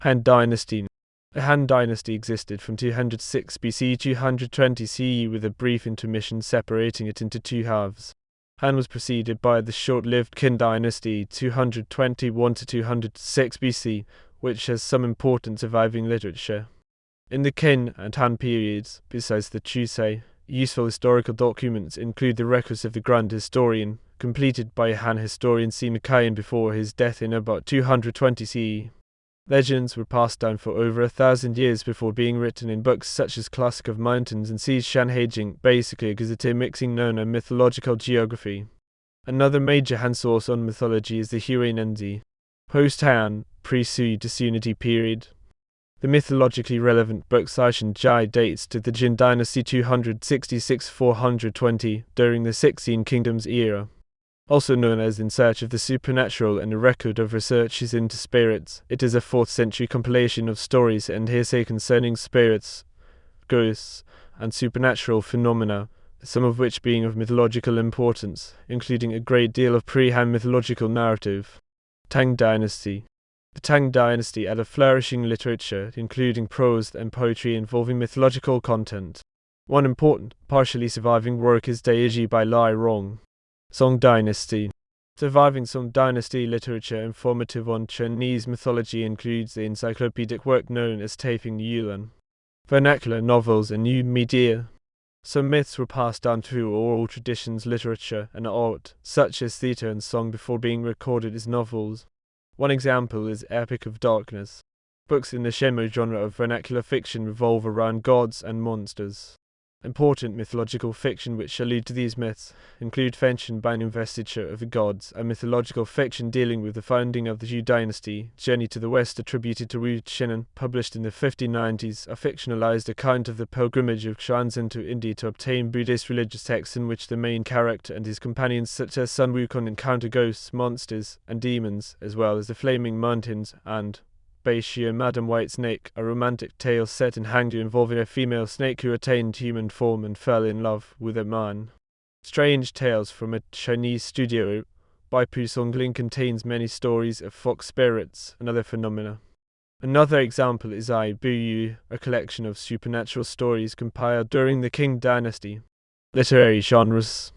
Han dynasty. The Han dynasty existed from 206 BC to 220 CE with a brief intermission separating it into two halves. Han was preceded by the short-lived Qin dynasty 221 to 206 BC, which has some important surviving literature. In the Qin and Han periods, besides the Chusei, useful historical documents include the records of the Grand Historian, completed by Han historian Sima Qian before his death in about 220 CE. Legends were passed down for over 1,000 years before being written in books such as Classic of Mountains and Seas Shan Heijing, basically a gazette mixing known as mythological geography. Another major Han source on mythology is the Yuanenzi, post-Han, pre-Sui disunity period. The mythologically relevant book Saishan Jai dates to the Jin dynasty 266–420, during the 16 Kingdoms era. Also known as In Search of the Supernatural and a record of researches into spirits, it is a 4th century compilation of stories and hearsay concerning spirits, ghosts, and supernatural phenomena, some of which being of mythological importance, including a great deal of pre-Han mythological narrative. Tang Dynasty. The Tang Dynasty had a flourishing literature, including prose and poetry involving mythological content. One important, partially surviving work is Daiji by Lai Rong. Song Dynasty. Surviving Song Dynasty literature informative on Chinese mythology includes the encyclopedic work known as Taiping Yulan, vernacular novels and new media. Some myths were passed down through oral traditions, literature, and art, such as theatre and song, before being recorded as novels. One example is Epic of Darkness. Books in the Shemo genre of vernacular fiction revolve around gods and monsters. Important mythological fiction which allude to these myths include Fenchen by an Investiture of the Gods, a mythological fiction dealing with the founding of the Zhou dynasty, Journey to the West attributed to Wu Qinan, published in the 1590s, a fictionalized account of the pilgrimage of Xuanzang to India to obtain Buddhist religious texts in which the main character and his companions such as Sun Wukong encounter ghosts, monsters, and demons, as well as the Flaming Mountains, and Beishio Madam White Snake, a romantic tale set in Hangzhou involving a female snake who attained human form and fell in love with a man. Strange Tales from a Chinese Studio by Pu Songling contains many stories of fox spirits and other phenomena. Another example is I Bu Yu, a collection of supernatural stories compiled during the Qing dynasty. Literary genres.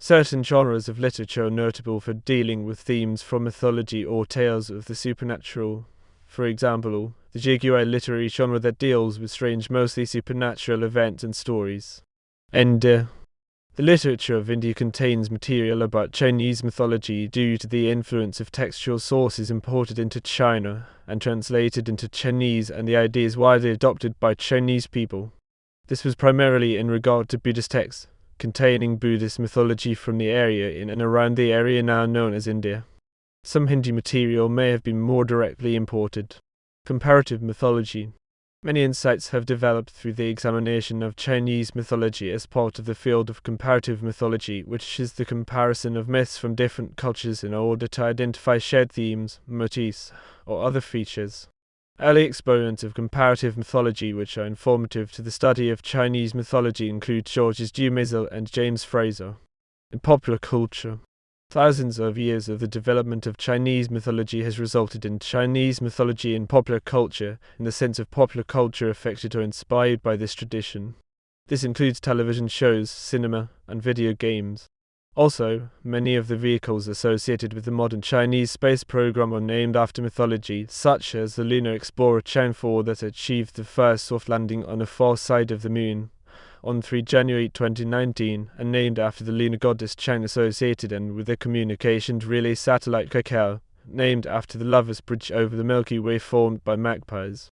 Certain genres of literature are notable for dealing with themes from mythology or tales of the supernatural. For example, the geographic literary genre that deals with strange, mostly supernatural events and stories. India. The literature of India contains material about Chinese mythology due to the influence of textual sources imported into China and translated into Chinese, and the ideas widely adopted by Chinese people. This was primarily in regard to Buddhist texts containing Buddhist mythology from the area in and around the area now known as India. Some Hindi material may have been more directly imported. Comparative mythology. Many insights have developed through the examination of Chinese mythology as part of the field of comparative mythology, which is the comparison of myths from different cultures in order to identify shared themes, motifs, or other features. Early exponents of comparative mythology which are informative to the study of Chinese mythology include Georges Dumézil and James Fraser. In popular culture, thousands of years of the development of Chinese mythology has resulted in Chinese mythology in popular culture, in the sense of popular culture affected or inspired by this tradition. This includes television shows, cinema, and video games. Also, many of the vehicles associated with the modern Chinese space program are named after mythology, such as the lunar explorer Chang'e 4 that achieved the first soft landing on the far side of the moon on 3 January 2019, and named after the lunar goddess Chang'e associated and with the communications relay satellite Kakao, named after the Lover's Bridge over the Milky Way formed by magpies.